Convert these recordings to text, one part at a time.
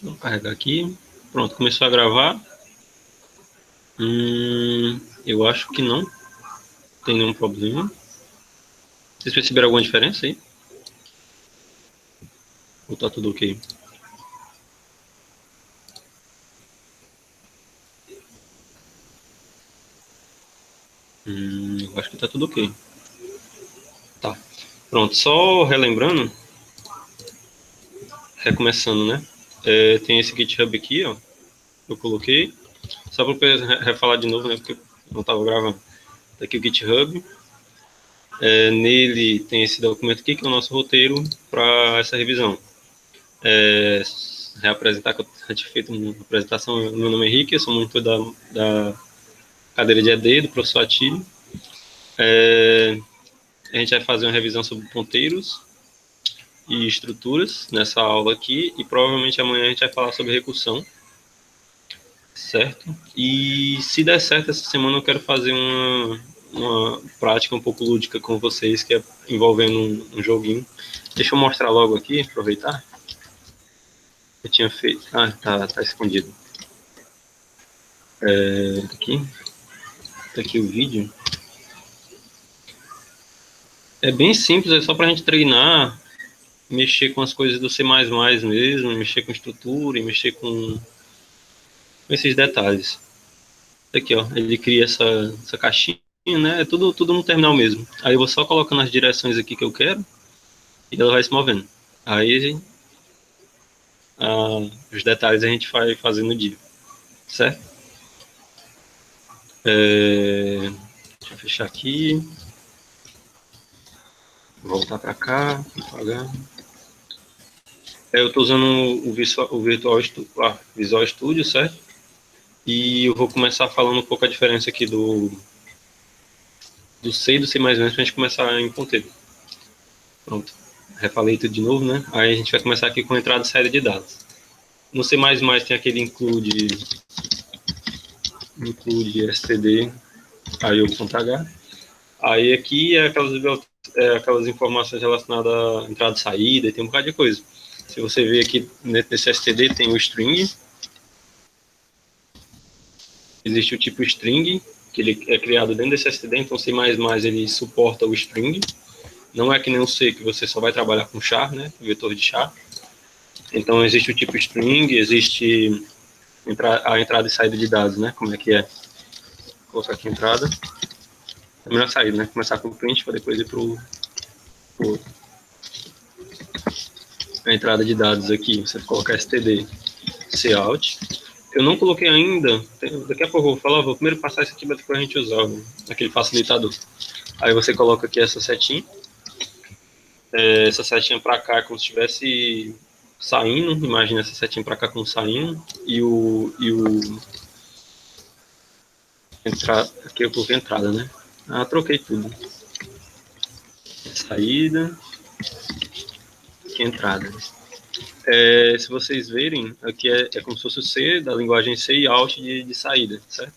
Vamos carregar aqui. Pronto, começou a gravar. Eu acho que não tem nenhum problema. Vocês perceberam alguma diferença aí? Ou tá tudo ok? Eu acho que tá tudo ok. Tá. Pronto, só relembrando, recomeçando, né? Tem esse GitHub aqui, ó. Eu coloquei. Só para refalar de novo, né? Porque eu não tava gravando. Tá aqui o GitHub. Nele tem esse documento aqui, que é o nosso roteiro para essa revisão. Reapresentar, que eu tinha feito uma apresentação. Meu nome é Henrique, eu sou monitor da cadeira de ED, do professor Atílio. A gente vai fazer uma revisão sobre ponteiros e estruturas nessa aula aqui, e provavelmente amanhã a gente vai falar sobre recursão, certo? E se der certo essa semana eu quero fazer uma prática um pouco lúdica com vocês, que é envolvendo um joguinho. Deixa eu mostrar logo aqui, aproveitar. Eu tinha feito... Ah, tá escondido. Tá aqui o vídeo. É bem simples, é só pra gente treinar, mexer com as coisas do C++ mesmo, mexer com estrutura e mexer com esses detalhes. Aqui, ó, ele cria essa caixinha, né? É tudo no terminal mesmo. Aí eu vou só colocando as direções aqui que eu quero e ela vai se movendo. Aí os detalhes a gente vai fazendo no dia, certo? Deixa eu fechar aqui. Voltar para cá, apagar. Eu estou usando o Visual Studio, certo? E eu vou começar falando um pouco a diferença aqui do C e do C++ para a gente começar em ponteiro. Pronto. Refalei tudo de novo, né? Aí a gente vai começar aqui com entrada e saída de dados. No C++ tem aquele include std io.h. Aí aqui é aquelas informações relacionadas à entrada e saída, e tem um bocado de coisa. Se você ver aqui nesse std tem o string. Existe o tipo string, que ele é criado dentro desse std, então C++ ele suporta o string. Não é que nem o C, que você só vai trabalhar com char, né? O vetor de char. Então existe o tipo string, existe a entrada e saída de dados, né? Como é que é? Vou colocar aqui a entrada. É melhor saída, né? Começar com o print para depois ir pro a entrada de dados aqui. Você colocar std cout. Eu não coloquei ainda, daqui a pouco eu vou falar, vou primeiro passar isso aqui para depois a gente usar aquele facilitador. Aí você coloca aqui essa setinha. Essa setinha para cá como se estivesse saindo, imagina essa setinha para cá como saindo, e o aqui eu coloquei entrada, né? Troquei tudo. Saída, aqui entrada. Se vocês verem, aqui é como se fosse o C da linguagem C e Alt de saída, certo?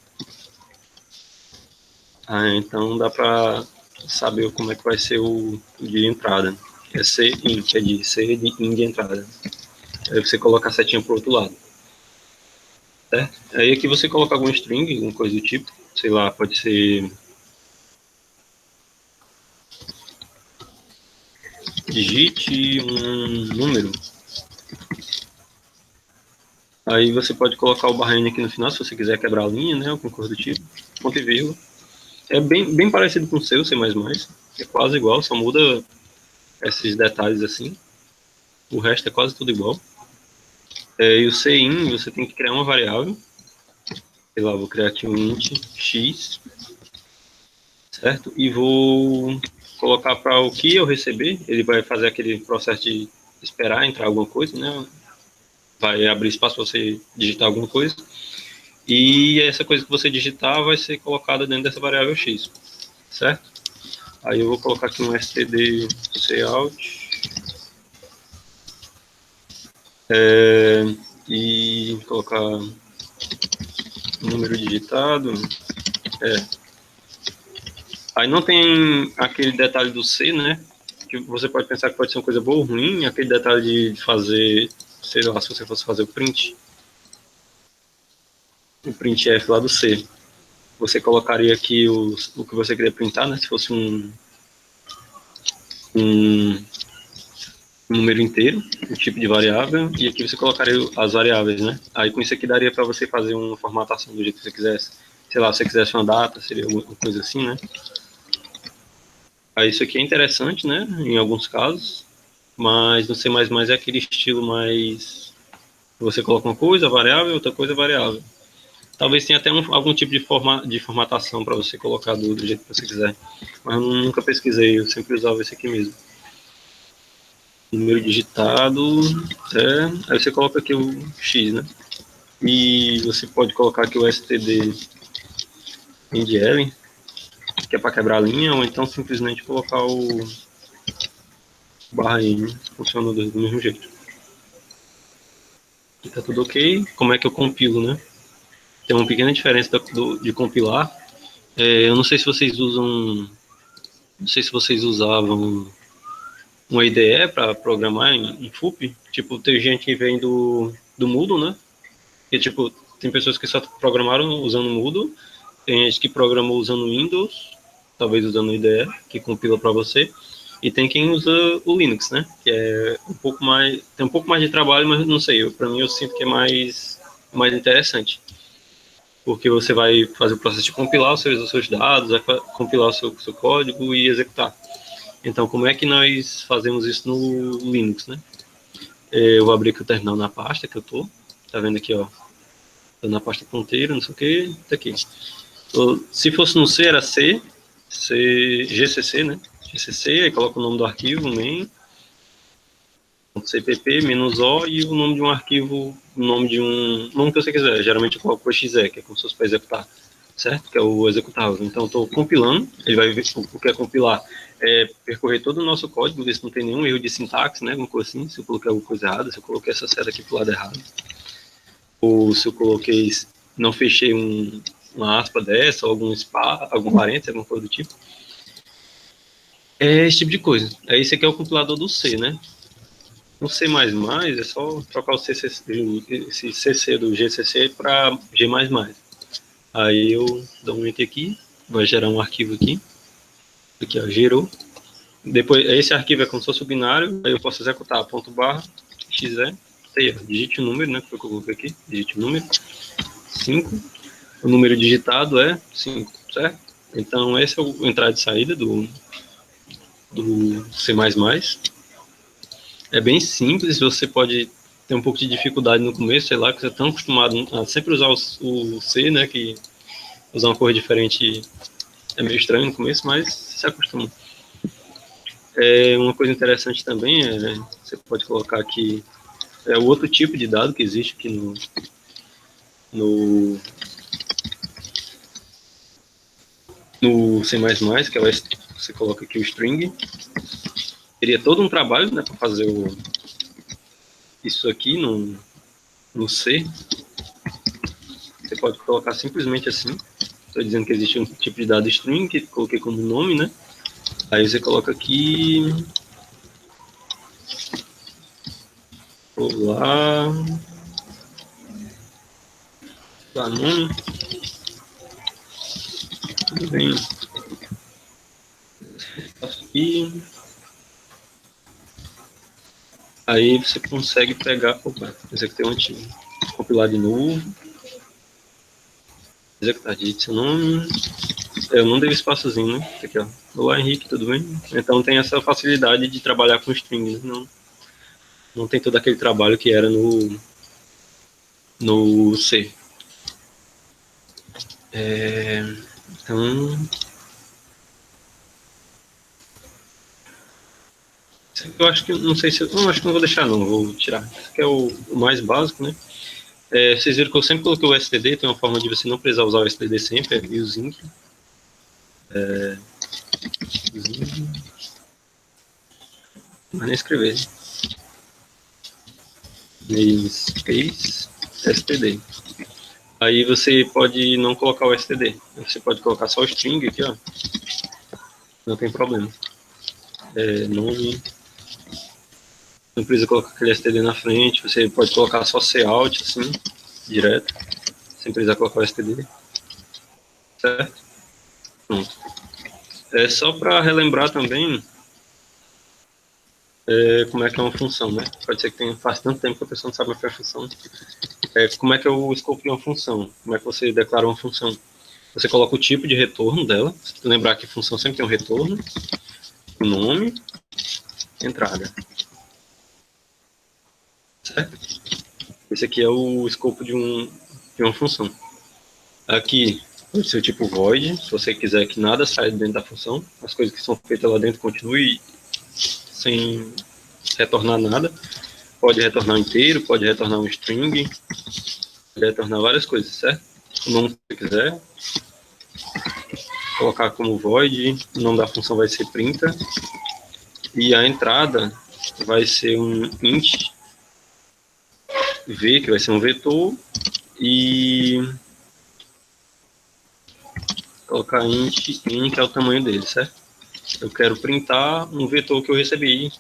Então dá para saber como é que vai ser o de entrada. É C in, que é de C de in de entrada. Aí você coloca a setinha pro outro lado. Certo? Aí aqui você coloca algum string, alguma coisa do tipo, sei lá, pode ser digite um número. Aí você pode colocar o barrinho aqui no final, se você quiser quebrar a linha, né, alguma coisa do tipo, ponto e vírgula. É bem parecido com o seu, C++, é quase igual, só muda esses detalhes assim. O resto é quase tudo igual. E o CIN, você tem que criar uma variável. Sei lá, vou criar aqui um int x, certo? E vou colocar para o que eu receber, ele vai fazer aquele processo de esperar entrar alguma coisa, né? Vai abrir espaço para você digitar alguma coisa. E essa coisa que você digitar vai ser colocada dentro dessa variável x, certo? Aí eu vou colocar aqui um std cout e colocar número digitado. Aí não tem aquele detalhe do C, né? Que você pode pensar que pode ser uma coisa boa ou ruim, aquele detalhe de fazer sei lá, se você fosse fazer o printf lá do C, você colocaria aqui o que você queria printar, né? Se fosse um número inteiro, um tipo de variável, e aqui você colocaria as variáveis, né? Aí com isso aqui daria para você fazer uma formatação do jeito que você quisesse. Sei lá, se você quisesse uma data, seria alguma coisa assim, né? Aí isso aqui é interessante, né? Em alguns casos, mas no C++ é aquele estilo mais... Você coloca uma coisa, variável, outra coisa, variável. Talvez tenha até algum tipo de formatação para você colocar do jeito que você quiser. Mas eu nunca pesquisei, eu sempre usava esse aqui mesmo. Número digitado, aí você coloca aqui o X, né? E você pode colocar aqui o std endl, que é para quebrar a linha, ou então simplesmente colocar o /n, funciona do mesmo jeito. Aqui tá tudo ok. Como é que eu compilo, né? Tem uma pequena diferença de compilar. Eu não sei se vocês usam, não sei se vocês usavam uma IDE para programar em FUP. Tipo, tem gente que vem do Moodle, né? E tipo, tem pessoas que só programaram usando Moodle, tem gente que programou usando Windows, talvez usando IDE, que compila para você, e tem quem usa o Linux, né? Que é um pouco mais, tem um pouco mais de trabalho, mas não sei, para mim eu sinto que é mais interessante. Porque você vai fazer o processo de compilar os seus dados, vai compilar o seu código e executar. Então, como é que nós fazemos isso no Linux, né? Eu vou abrir aqui o terminal na pasta que eu tô. Tá vendo aqui, ó? Tô na pasta ponteiro, não sei o que, tá aqui. Se fosse no C, era GCC, né? GCC, aí coloca o nome do arquivo, main.cpp, -o, e o nome de um arquivo, o nome que você quiser. Geralmente eu coloco o .exe, que é como se fosse para executar, certo? Que é o executável. Então, eu estou compilando, ele vai ver o que é compilar. Percorrer todo o nosso código, ver se não tem nenhum erro de sintaxe, né? Alguma coisa assim, se eu coloquei alguma coisa errada, se eu coloquei essa seta aqui pro lado errado. Ou se eu coloquei, não fechei uma aspa dessa, ou algum parênteses, alguma coisa do tipo. É esse tipo de coisa. Esse aqui é o compilador do C, né? No C++ é só trocar esse CC do GCC para G++. Aí eu dou um enter aqui, vai gerar um arquivo aqui. Aqui, ó, gerou. Depois, esse arquivo é como se fosse o binário, aí eu posso executar ./xe, digite o número, né, que foi o que eu coloquei aqui, digite o número, 5, o número digitado é 5, certo? Então, esse é o entrada e saída do C++. É bem simples, você pode ter um pouco de dificuldade no começo, sei lá, que você é tão acostumado a sempre usar o C, né, que usar uma cor diferente é meio estranho no começo, mas se acostuma. Uma coisa interessante também você pode colocar aqui o outro tipo de dado que existe aqui no C++, que é você coloca aqui o string. Teria todo um trabalho, né, para fazer isso aqui no C. Você pode colocar simplesmente assim. Estou dizendo que existe um tipo de dado string, que coloquei como nome, né? Aí você coloca aqui... Olá... Dá nome. Tudo bem. Aqui. Aí você consegue pegar... Opa, executei um antigo. Compilar de novo. Executar, digite seu nome. Eu não dei espaçozinho, né? Aqui, ó. Olá, Henrique, tudo bem? Então tem essa facilidade de trabalhar com string, né? Não tem todo aquele trabalho que era no C. Então... Eu acho que, não sei se... Não, acho que não vou deixar não, vou tirar. Esse aqui é o mais básico, né? Vocês viram que eu sempre coloquei o std, tem uma forma de você não precisar usar o std sempre, é using. Mas nem escrever. Namespace std. Aí você pode não colocar o std. Você pode colocar só o string aqui, ó. Não tem problema. Nome Não precisa colocar aquele std na frente, você pode colocar só cout, assim, direto, sem precisar colocar o std, certo? Pronto. Só para relembrar também como é que é uma função, né? Pode ser que faz tanto tempo que a pessoa não sabe o que é a função. Como é que é o escopo de uma função? Como é que você declara uma função? Você coloca o tipo de retorno dela, lembrar que função sempre tem um retorno, o nome, entrada. Certo? Esse aqui é o escopo de uma função. Aqui, pode ser o tipo void, se você quiser que nada saia dentro da função, as coisas que são feitas lá dentro continuem sem retornar nada. Pode retornar um inteiro, pode retornar um string, pode retornar várias coisas, certo? O nome que você quiser. Colocar como void, o nome da função vai ser printa. E a entrada vai ser um int v, que vai ser um vetor, e colocar int in, que é o tamanho dele, certo? Eu quero printar um vetor que eu recebi.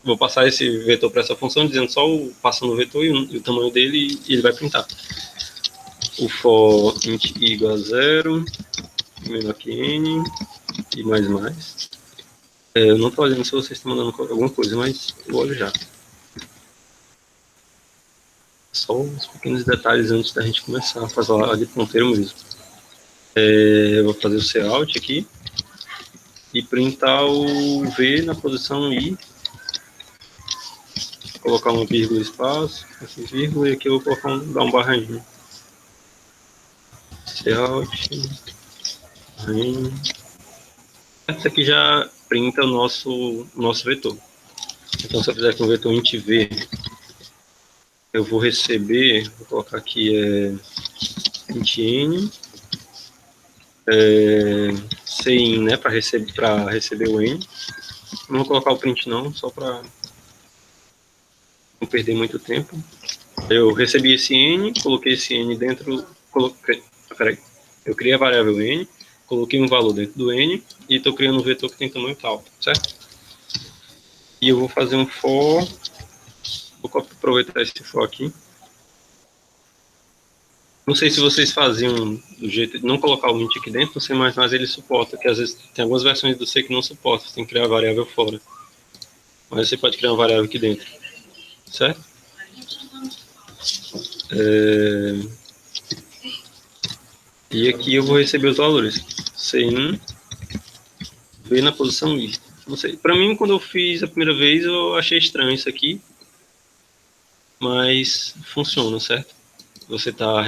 Vou passar esse vetor para essa função, dizendo só passando o vetor e o tamanho dele, e ele vai printar. O for int i igual a 0, menor que n, e mais. Eu não estou olhando se vocês estão mandando alguma coisa, mas eu olho já. Só uns pequenos detalhes antes da gente começar a fazer a de ponteiro mesmo. Eu vou fazer o cout aqui e printar o v na posição i. Vou colocar uma vírgula espaço, aqui vírgula, e aqui eu vou colocar dar um barrainho. Cout, barrainho. Essa aqui já printa o nosso vetor. Então, se eu fizer com o vetor int v, eu vou receber, vou colocar aqui int n, cin, né, para receber o n. Não vou colocar o print não, só para não perder muito tempo. Eu recebi esse n, coloquei esse n dentro, eu criei a variável n, coloquei um valor dentro do n e estou criando um vetor que tem tamanho tal, certo? E eu vou fazer um for, vou aproveitar esse for aqui. Não sei se vocês faziam do jeito de não colocar o int aqui dentro, não sei, mas ele suporta, que às vezes tem algumas versões do C que não suporta, você tem que criar a variável fora. Mas você pode criar uma variável aqui dentro, certo? E aqui eu vou receber os valores. C1 veio na posição I. Para mim, quando eu fiz a primeira vez, eu achei estranho isso aqui, mas funciona, certo? Você tá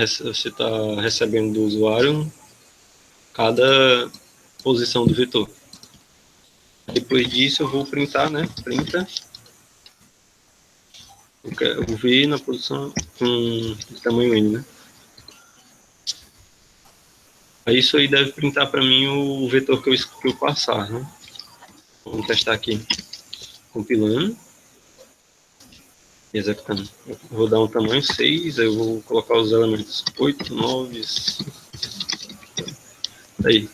recebendo do usuário cada posição do vetor. Depois disso, eu vou printar, né? Printa. Eu vou ver na posição com tamanho N, né? Aí isso aí deve printar para mim o vetor que eu passar, né? Vamos testar aqui. Compilando. Executando. Eu vou dar um tamanho 6, eu vou colocar os elementos 8, 9, 5. Aí.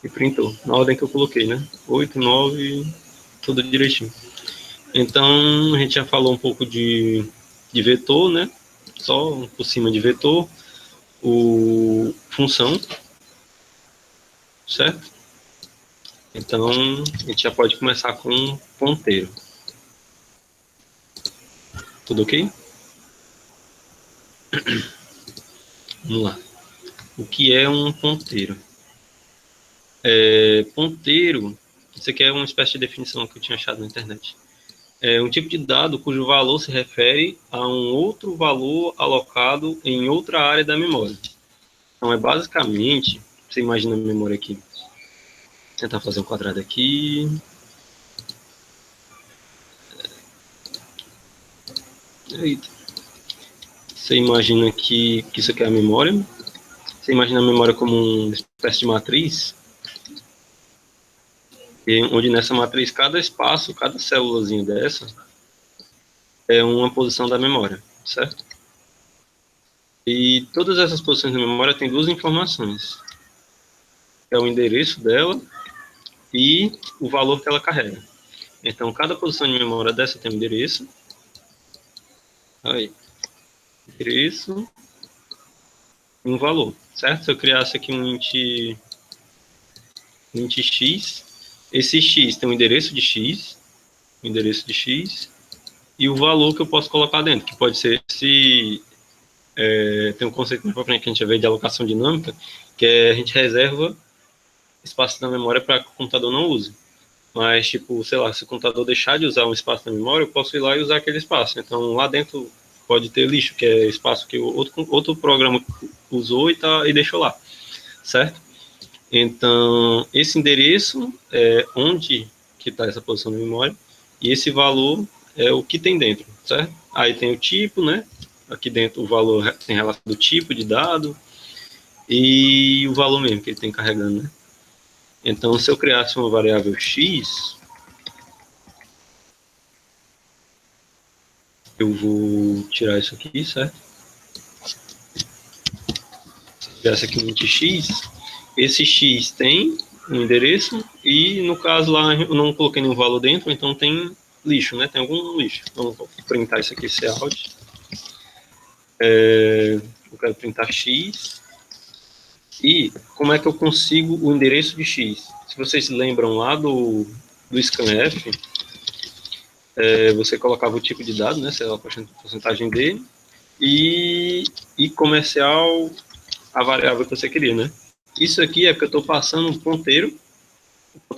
E printou. Na ordem que eu coloquei, né? 8, 9, tudo direitinho. Então, a gente já falou um pouco de vetor, né? Só por cima de vetor. Função. Certo? Então, a gente já pode começar com ponteiro. Tudo ok? Vamos lá. O que é um ponteiro? Ponteiro, isso aqui é uma espécie de definição que eu tinha achado na internet. É um tipo de dado cujo valor se refere a um outro valor alocado em outra área da memória. Então, basicamente, você imagina a memória aqui. Vou tentar fazer um quadrado aqui. Eita. Você imagina que isso aqui é a memória. Você imagina a memória como uma espécie de matriz, onde nessa matriz cada espaço, cada célulazinha dessa é uma posição da memória, certo? E todas essas posições da memória têm duas informações. É o endereço dela e o valor que ela carrega. Então, cada posição de memória dessa tem um endereço. Aí, endereço e um valor, certo? Se eu criasse aqui um int x, esse x tem um endereço de x, e o valor que eu posso colocar dentro, que pode ser tem um conceito mais para frente que a gente vai ver de alocação dinâmica, que é a gente reserva espaço na memória para que o computador não use. Mas, tipo, sei lá, se o computador deixar de usar um espaço na memória, eu posso ir lá e usar aquele espaço. Então, lá dentro pode ter lixo, que é espaço que outro programa usou e deixou lá, certo? Então, esse endereço é onde que está essa posição da memória, e esse valor é o que tem dentro, certo? Aí tem o tipo, né? Aqui dentro o valor tem relação do tipo de dado e o valor mesmo que ele tem carregando, né? Então, se eu criasse uma variável x, eu vou tirar isso aqui, certo? Se eu criasse aqui um int x, esse x tem um endereço e, no caso lá, eu não coloquei nenhum valor dentro, então tem lixo, né? Tem algum lixo. Então, vou printar isso aqui, cout. Eu quero printar x. E como é que eu consigo o endereço de x? Se vocês lembram lá do scanf, você colocava o tipo de dado, né? Sei lá, a porcentagem dele, e comercial a variável que você queria, né? Isso aqui é porque eu estou passando um ponteiro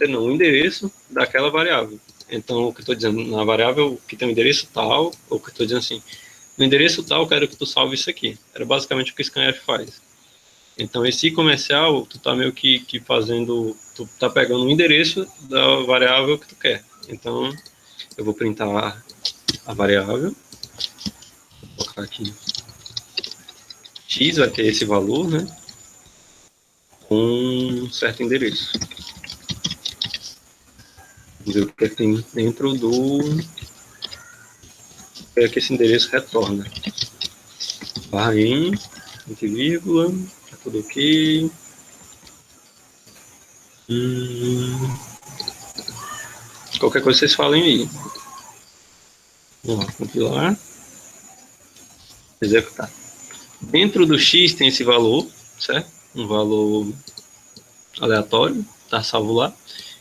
não, o endereço daquela variável. Então, o que eu estou dizendo, na variável que tem o endereço tal, ou que eu estou dizendo assim, no endereço tal, eu quero que tu salve isso aqui. Era basicamente o que o scanf faz. Então, esse comercial, tu tá meio que fazendo, tu tá pegando o endereço da variável que tu quer. Então, eu vou printar a variável, vou colocar aqui x, vai ter esse valor, né, com um certo endereço. Vamos ver o que tem dentro do que esse endereço retorna. Barra em, entre vírgula, tá tudo ok. Qualquer coisa vocês falem aí. Vamos lá, compilar. Executar. Dentro do x tem esse valor, certo? Um valor aleatório, tá salvo lá.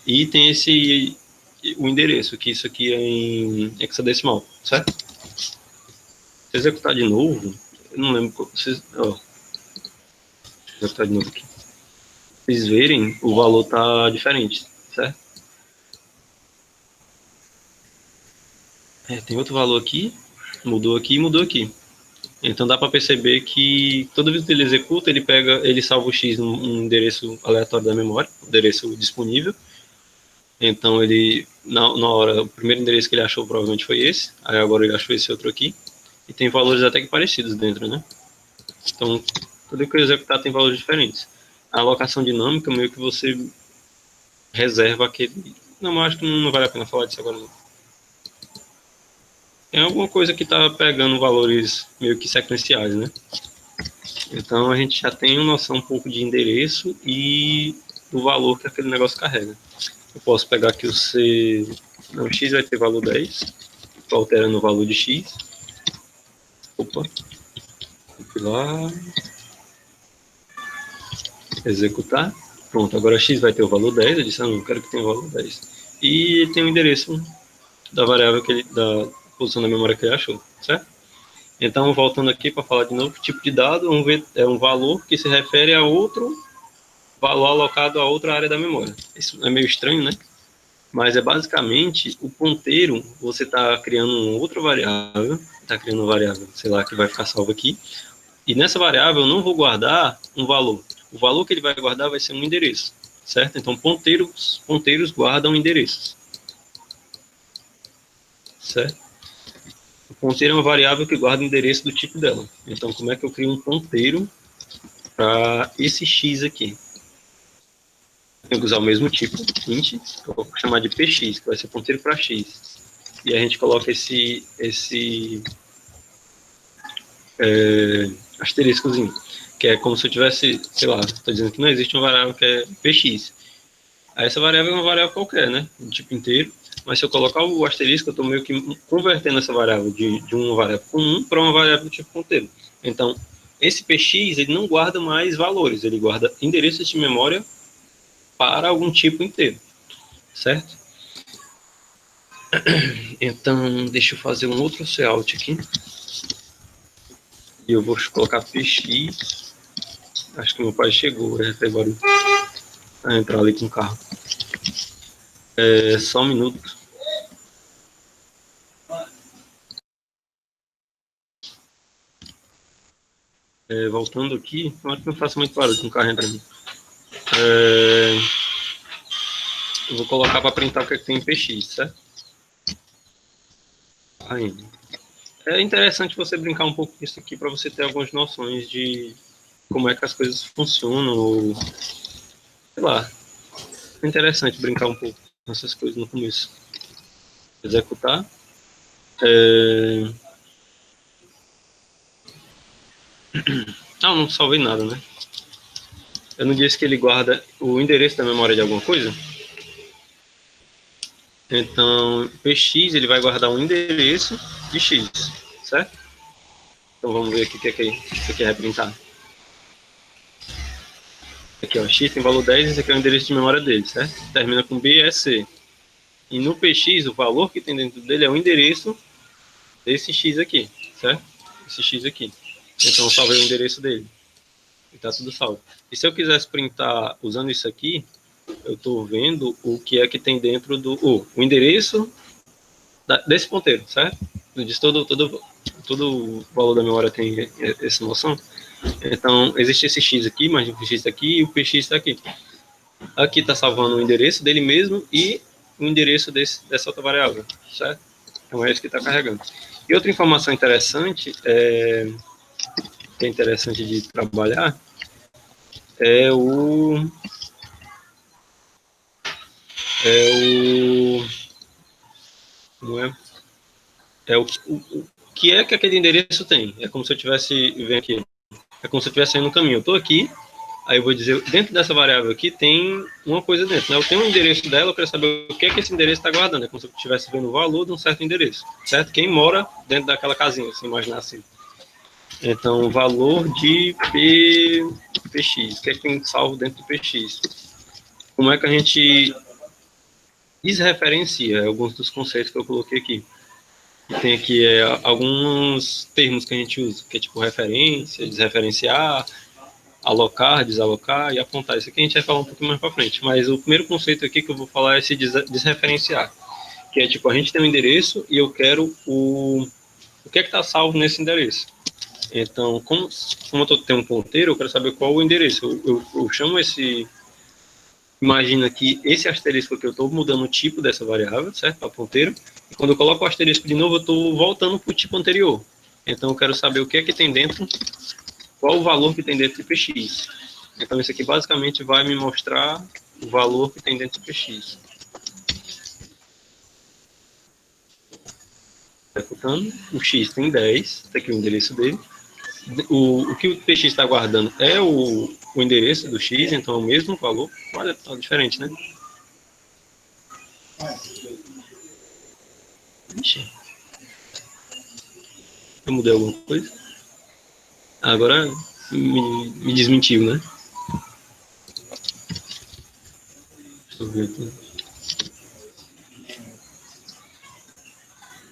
E tem o endereço, que isso aqui é em hexadecimal, certo? Se executar de novo, eu não lembro, executar de novo aqui. Vocês verem, o valor tá diferente, certo? Tem outro valor aqui, mudou aqui e mudou aqui. Então dá para perceber que toda vez que ele executa, ele salva o x num endereço aleatório da memória, endereço disponível. Então ele, na hora, o primeiro endereço que ele achou provavelmente foi esse, aí agora ele achou esse outro aqui, e tem valores até que parecidos dentro, né? Então, tudo que eu executar tem valores diferentes. A alocação dinâmica, meio que você reserva aquele... Não, eu acho que não vale a pena falar disso agora não. Tem alguma coisa que está pegando valores meio que sequenciais, né? Então a gente já tem uma noção um pouco de endereço e do valor que aquele negócio carrega. Eu posso pegar aqui o C... Não, x vai ter valor 10. Estou alterando o valor de x. Opa. Compilar. Executar. Pronto, agora x vai ter o valor 10. Eu disse, não quero que tenha o valor 10. E tem o endereço da variável da posição da memória que ele achou, certo? Então, voltando aqui para falar de novo, tipo de dado é um valor que se refere a outro valor alocado a outra área da memória. Isso é meio estranho, né? Mas é basicamente o ponteiro, você está criando uma outra variável, está criando uma variável, sei lá, que vai ficar salva aqui, e nessa variável eu não vou guardar um valor. O valor que ele vai guardar vai ser um endereço, certo? Então, ponteiros guardam endereços, certo? O ponteiro é uma variável que guarda o endereço do tipo dela. Então, como é que eu crio um ponteiro para esse x aqui? Tenho que usar o mesmo tipo, int, que eu vou chamar de px, que vai ser ponteiro para x. E a gente coloca esse asteriscozinho, que é como se eu tivesse, sei lá, estou dizendo que não existe uma variável que é px. Aí essa variável é uma variável qualquer, né? Do tipo inteiro. Mas se eu colocar o asterisco, eu estou meio que convertendo essa variável de uma variável comum para uma variável do tipo ponteiro. Então, esse px, ele não guarda mais valores, ele guarda endereços de memória para algum tipo inteiro, certo? Então, deixa eu fazer um outro layout aqui. E eu vou colocar px. Acho que meu pai chegou, já fez barulho. Vai entrar ali com o carro. Só um minuto. Voltando aqui, tomara que não faça muito barulho com o carro entrando. Eu vou colocar para printar o que tem em px, certo? Ainda. É interessante você brincar um pouco com isso aqui para você ter algumas noções de como é que as coisas funcionam, ou sei lá. É interessante brincar um pouco com essas coisas no começo. Executar. Não salvei nada, né? Eu não disse que ele guarda o endereço da memória de alguma coisa? Então, px ele vai guardar um endereço de x, certo? Então vamos ver aqui o que é que representar. Aqui, ó, x tem valor 10, esse aqui é o endereço de memória dele, certo? Termina com b, é c. E no px, o valor que tem dentro dele é o endereço desse x aqui, certo? Esse x aqui. Então eu salvei o endereço dele. E tá tudo salvo. E se eu quisesse printar usando isso aqui, eu estou vendo o que é que tem dentro do... o endereço desse ponteiro, certo? Diz todo o valor da memória tem essa noção. Então, existe esse x aqui, mais o x aqui e o px está aqui. Aqui está salvando o endereço dele mesmo e o endereço dessa outra variável, certo? Então, é isso que está carregando. E outra informação interessante, que é interessante de trabalhar, é o como o que é que aquele endereço tem. É como se eu tivesse vendo aqui. É como se eu estivesse indo no caminho. Eu estou aqui, aí eu vou dizer, dentro dessa variável aqui tem uma coisa dentro, né? Eu tenho um endereço dela, eu quero saber o que é que esse endereço está guardando. É como se eu estivesse vendo o valor de um certo endereço, certo? Quem mora dentro daquela casinha, se imaginar assim. Então, o valor de px, o que é que tem salvo dentro do px? Como é que a gente desreferencia alguns dos conceitos que eu coloquei aqui? Tem aqui alguns termos que a gente usa, que é tipo referência, desreferenciar, alocar, desalocar e apontar. Isso aqui a gente vai falar um pouquinho mais para frente. Mas o primeiro conceito aqui que eu vou falar é esse desreferenciar, que é tipo, a gente tem um endereço e eu quero o que é que está salvo nesse endereço. Então, como eu tenho um ponteiro, eu quero saber qual o endereço. Eu chamo esse... Imagina que esse asterisco aqui, eu estou mudando o tipo dessa variável, certo? Para ponteiro. E quando eu coloco o asterisco de novo, eu estou voltando para o tipo anterior. Então, eu quero saber o que é que tem dentro, qual o valor que tem dentro de px. Então, isso aqui basicamente vai me mostrar o valor que tem dentro de px. Executando, o x tem 10, está aqui o endereço dele. O que o px está guardando é o endereço do x, então é o mesmo valor. Olha, tá diferente, né? Ixi. Eu mudei alguma coisa? Agora me desmentiu, né? Deixa eu ver aqui.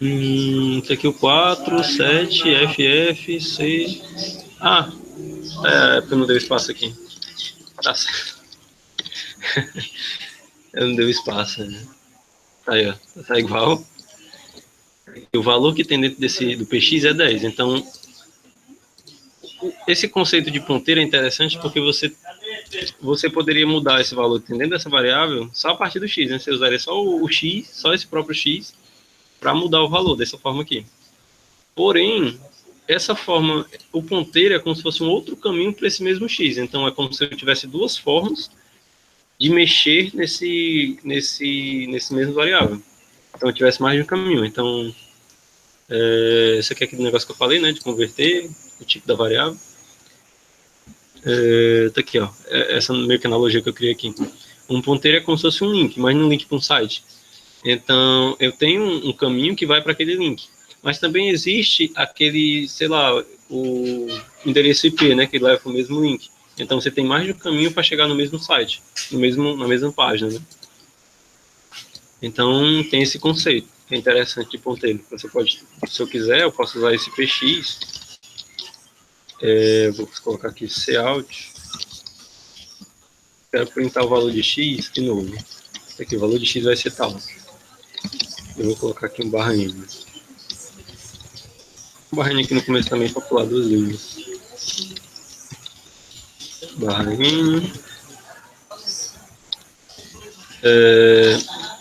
Isso aqui é o 4, 7, FF, C. Ah, porque eu não dei espaço aqui. Tá certo. Eu não dei espaço. Né? Aí, ó. Tá igual. E o valor que tem dentro do PX é 10. Então, esse conceito de ponteiro é interessante porque você poderia mudar esse valor que tem dentro dessa variável só a partir do X, né? Você usaria só o X, só esse próprio X, para mudar o valor dessa forma aqui. Porém, essa forma, o ponteiro é como se fosse um outro caminho para esse mesmo X. Então, é como se eu tivesse duas formas de mexer nesse mesmo variável. Então, eu tivesse mais de um caminho. Então, esse aqui é aquele negócio que eu falei, né? De converter o tipo da variável. Tá aqui, ó. Essa meio que analogia que eu criei aqui. Um ponteiro é como se fosse um link, mas não um link para um site. Então, eu tenho um caminho que vai para aquele link. Mas também existe aquele, sei lá, o endereço IP, né, que leva para o mesmo link. Então, você tem mais de um caminho para chegar no mesmo site, na mesma página, né? Então, tem esse conceito, que é interessante de ponteiro. Você pode, se eu quiser, eu posso usar esse px. Vou colocar aqui cout. Quero printar o valor de x de novo. Aqui, o valor de x vai ser tal. Eu vou colocar aqui um barra n. Um barra n aqui no começo também para pular duas linhas. Barra n.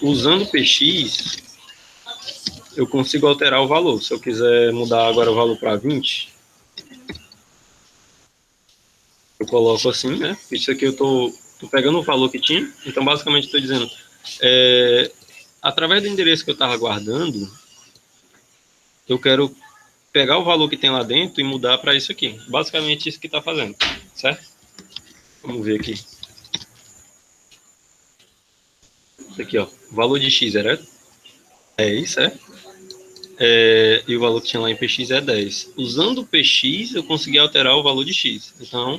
Usando o px, eu consigo alterar o valor. Se eu quiser mudar agora o valor para 20, eu coloco assim, né? Isso aqui eu tô pegando o valor que tinha. Então, basicamente, estou dizendo, através do endereço que eu estava guardando, eu quero pegar o valor que tem lá dentro e mudar para isso aqui. Basicamente, isso que está fazendo, certo? Vamos ver aqui. Isso aqui, ó. O valor de x era 10, certo? E o valor que tinha lá em px é 10. Usando o px, eu consegui alterar o valor de x. Então,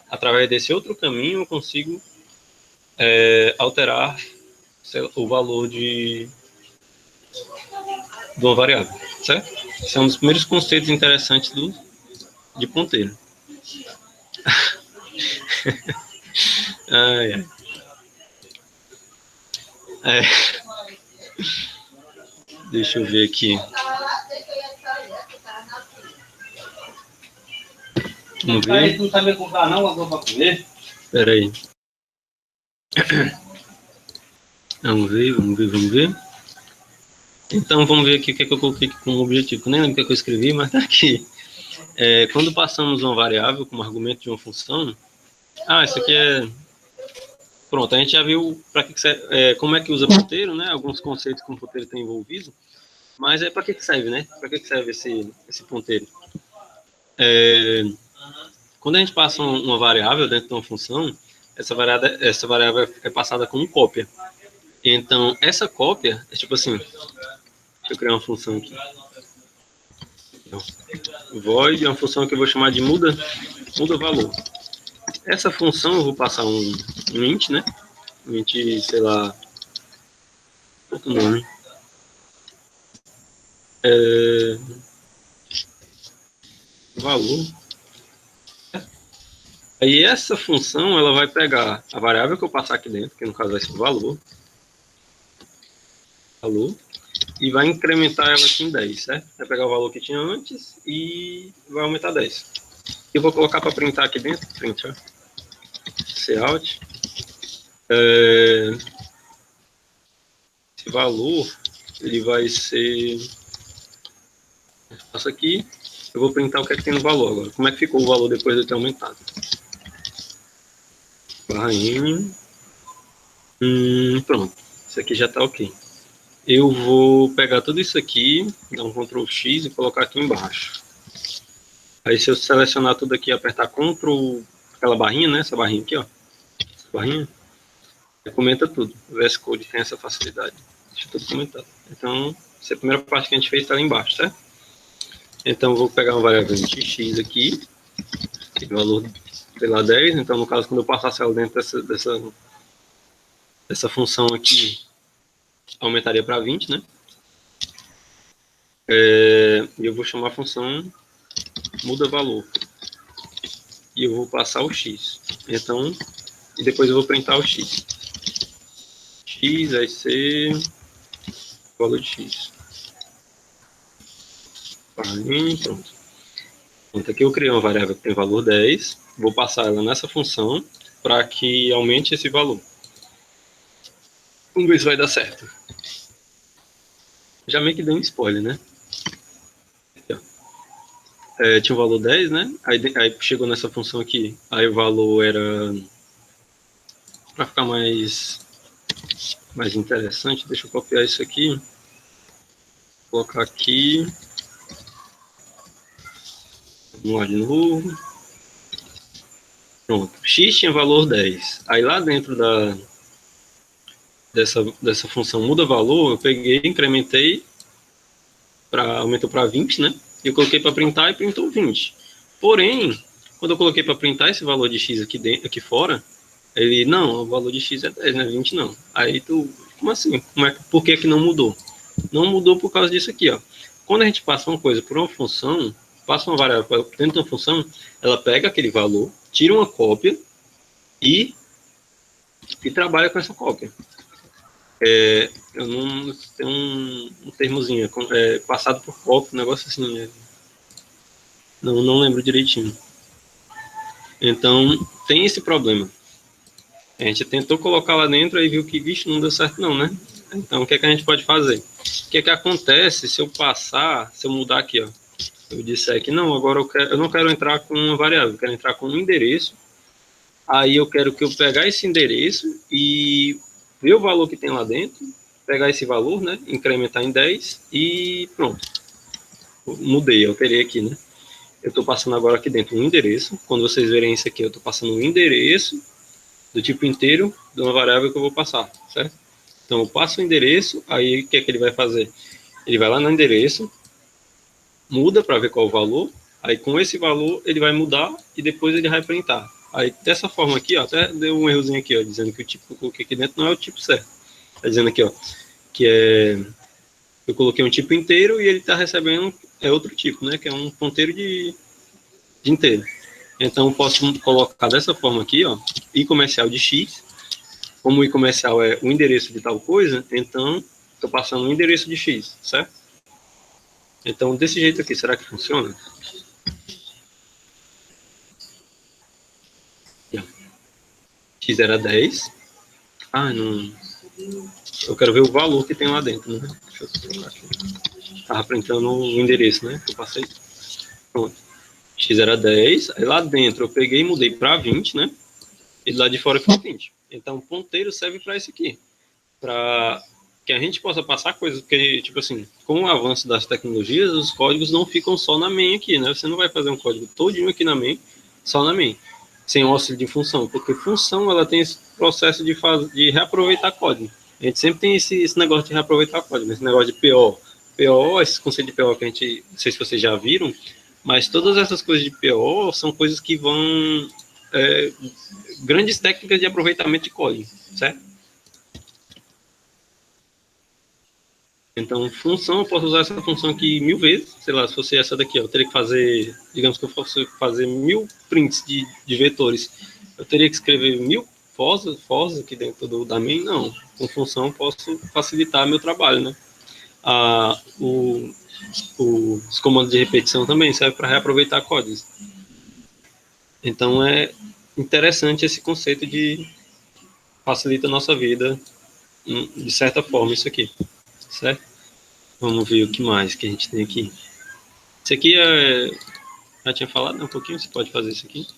através desse outro caminho, eu consigo alterar o valor de uma variável, certo? Esse é um dos primeiros conceitos interessantes de ponteiro. ai. Deixa eu ver aqui. Vamos ver. Não sabe comprar não, agora para comer? Espera aí. Vamos ver. Então, vamos ver aqui o que, é que eu coloquei como objetivo. Eu nem lembro o que eu escrevi, mas tá aqui. Quando passamos uma variável como argumento de uma função... isso aqui é... Pronto, a gente já viu para que serve, como é que usa ponteiro, né? Alguns conceitos que o ponteiro tem envolvido. Mas para que serve, né? Para que serve esse ponteiro? Quando a gente passa uma variável dentro de uma função, essa variável é passada como cópia. Então, essa cópia é tipo assim... Deixa eu criar uma função aqui. Void é uma função que eu vou chamar de muda valor. Essa função eu vou passar um int, né? Um int, sei lá, outro nome. Valor. Aí essa função ela vai pegar a variável que eu passar aqui dentro, que no caso vai ser o valor, e vai incrementar ela aqui em 10, certo? Vai pegar o valor que tinha antes e vai aumentar 10. Eu vou colocar para printar aqui dentro, print, ó. Cout. Esse valor, ele vai ser... Passa aqui, eu vou printar o que é que tem no valor agora. Como é que ficou o valor depois de eu ter aumentado? Barra N. Pronto, isso aqui já está ok. Eu vou pegar tudo isso aqui, dar um Ctrl X e colocar aqui embaixo. Aí se eu selecionar tudo aqui e apertar Ctrl, aquela barrinha, né? Essa barrinha aqui, ó. Essa barrinha, comenta tudo. O VS Code tem essa facilidade. Deixa tudo comentado. Então, essa é a primeira parte que a gente fez, está lá embaixo, certo? Então, eu vou pegar uma variável de x aqui, tem valor, sei lá, 10. Então, no caso, quando eu passasse ela dentro dessa função aqui, aumentaria para 20, né? E eu vou chamar a função muda valor. E eu vou passar o x. Então, e depois eu vou printar o x. X vai ser valor de x. Pronto. Então, aqui eu criei uma variável que tem valor 10. Vou passar ela nessa função para que aumente esse valor. Vamos ver se vai dar certo. Já meio que deu um spoiler, né? Tinha o valor 10, né? Aí chegou nessa função aqui. Aí o valor era... Para ficar mais interessante, deixa eu copiar isso aqui. Vou colocar aqui. Vamos lá de novo. Pronto. X tinha valor 10. Aí lá dentro dessa função muda valor, eu peguei, incrementei, aumentou para 20, né? E eu coloquei para printar e printou 20. Porém, quando eu coloquei para printar esse valor de x aqui fora, ele, não, o valor de x é 10, não é 20 não. Aí como assim? Por que não mudou? Não mudou por causa disso aqui, ó. Quando a gente passa uma coisa por uma função, passa uma variável dentro de uma função, ela pega aquele valor, tira uma cópia e trabalha com essa cópia. Eu não tenho um termozinho, passado por cópia, um negócio assim, não lembro direitinho. Então, tem esse problema. A gente tentou colocar lá dentro e viu que, vixe, não deu certo não, né? Então, o que é que a gente pode fazer? O que é que acontece se eu mudar aqui, ó? Eu disser que não, agora eu não quero entrar com uma variável, eu quero entrar com um endereço. Aí eu quero que eu pegar esse endereço e ver o valor que tem lá dentro, pegar esse valor, né? Incrementar em 10 e pronto. Mudei, alterei aqui, né? Eu estou passando agora aqui dentro um endereço. Quando vocês verem isso aqui, eu estou passando um endereço do tipo inteiro de uma variável que eu vou passar, certo? Então eu passo o endereço, aí o que é que ele vai fazer? Ele vai lá no endereço, muda para ver qual o valor, aí com esse valor ele vai mudar e depois ele vai printar. Aí dessa forma aqui, ó, até deu um errozinho aqui, ó, dizendo que o tipo que eu coloquei aqui dentro não é o tipo certo. Tá dizendo aqui, ó, que eu coloquei um tipo inteiro e ele está recebendo outro tipo, né, que é um ponteiro de inteiro. Então eu posso colocar dessa forma aqui, ó, i comercial de x. Como o i comercial é o endereço de tal coisa, então estou passando o endereço de x, certo? Então, desse jeito aqui, será que funciona? X era 10. Ah, não. Eu quero ver o valor que tem lá dentro, né? Deixa eu trocar aqui. Estava printando o endereço, né? Que eu passei. Pronto. X era 10. Aí lá dentro eu peguei e mudei para 20, né? E lá de fora ficou 20. Então, o ponteiro serve para isso aqui. Para que a gente possa passar coisas, porque, tipo assim, com o avanço das tecnologias, os códigos não ficam só na main aqui, né? Você não vai fazer um código todinho aqui na main, só na main, sem auxílio de função, porque função, ela tem esse processo de reaproveitar código. A gente sempre tem esse negócio de reaproveitar código, esse negócio de PO, esse conceito de PO que a gente, não sei se vocês já viram, mas todas essas coisas de PO são coisas que vão, grandes técnicas de aproveitamento de código, certo? Então, função, eu posso usar essa função aqui 1000 vezes. Sei lá, se fosse essa daqui, ó, eu teria que fazer, digamos que eu fosse fazer 1000 prints de vetores. Eu teria que escrever 1000 FOS aqui dentro da main? Não. Com função, eu posso facilitar meu trabalho, né? Os comandos de repetição também servem para reaproveitar códigos. Então, é interessante esse conceito de facilita a nossa vida, de certa forma, isso aqui, certo? Vamos ver o que mais que a gente tem aqui. Isso aqui já tinha falado, né, um pouquinho, você pode fazer isso aqui.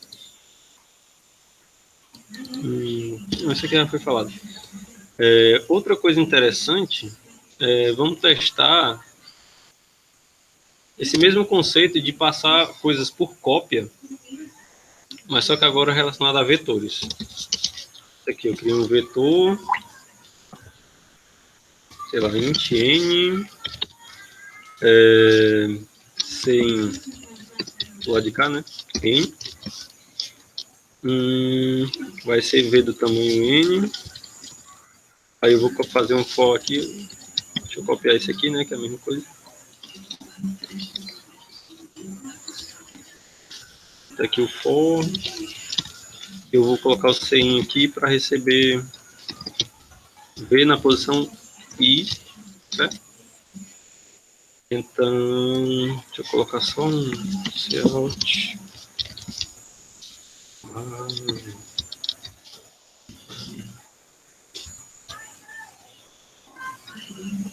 Não, isso aqui já foi falado. Outra coisa interessante, vamos testar esse mesmo conceito de passar coisas por cópia, mas só que agora relacionado a vetores. Isso aqui, eu criei um vetor, sei lá, int n, sem do lado de cá, né? N. Vai ser V do tamanho N. Aí eu vou fazer um for aqui. Deixa eu copiar esse aqui, né? Que é a mesma coisa. Tá aqui o for. Eu vou colocar o CIN aqui para receber V na posição I, certo? Então, deixa eu colocar só um Cout.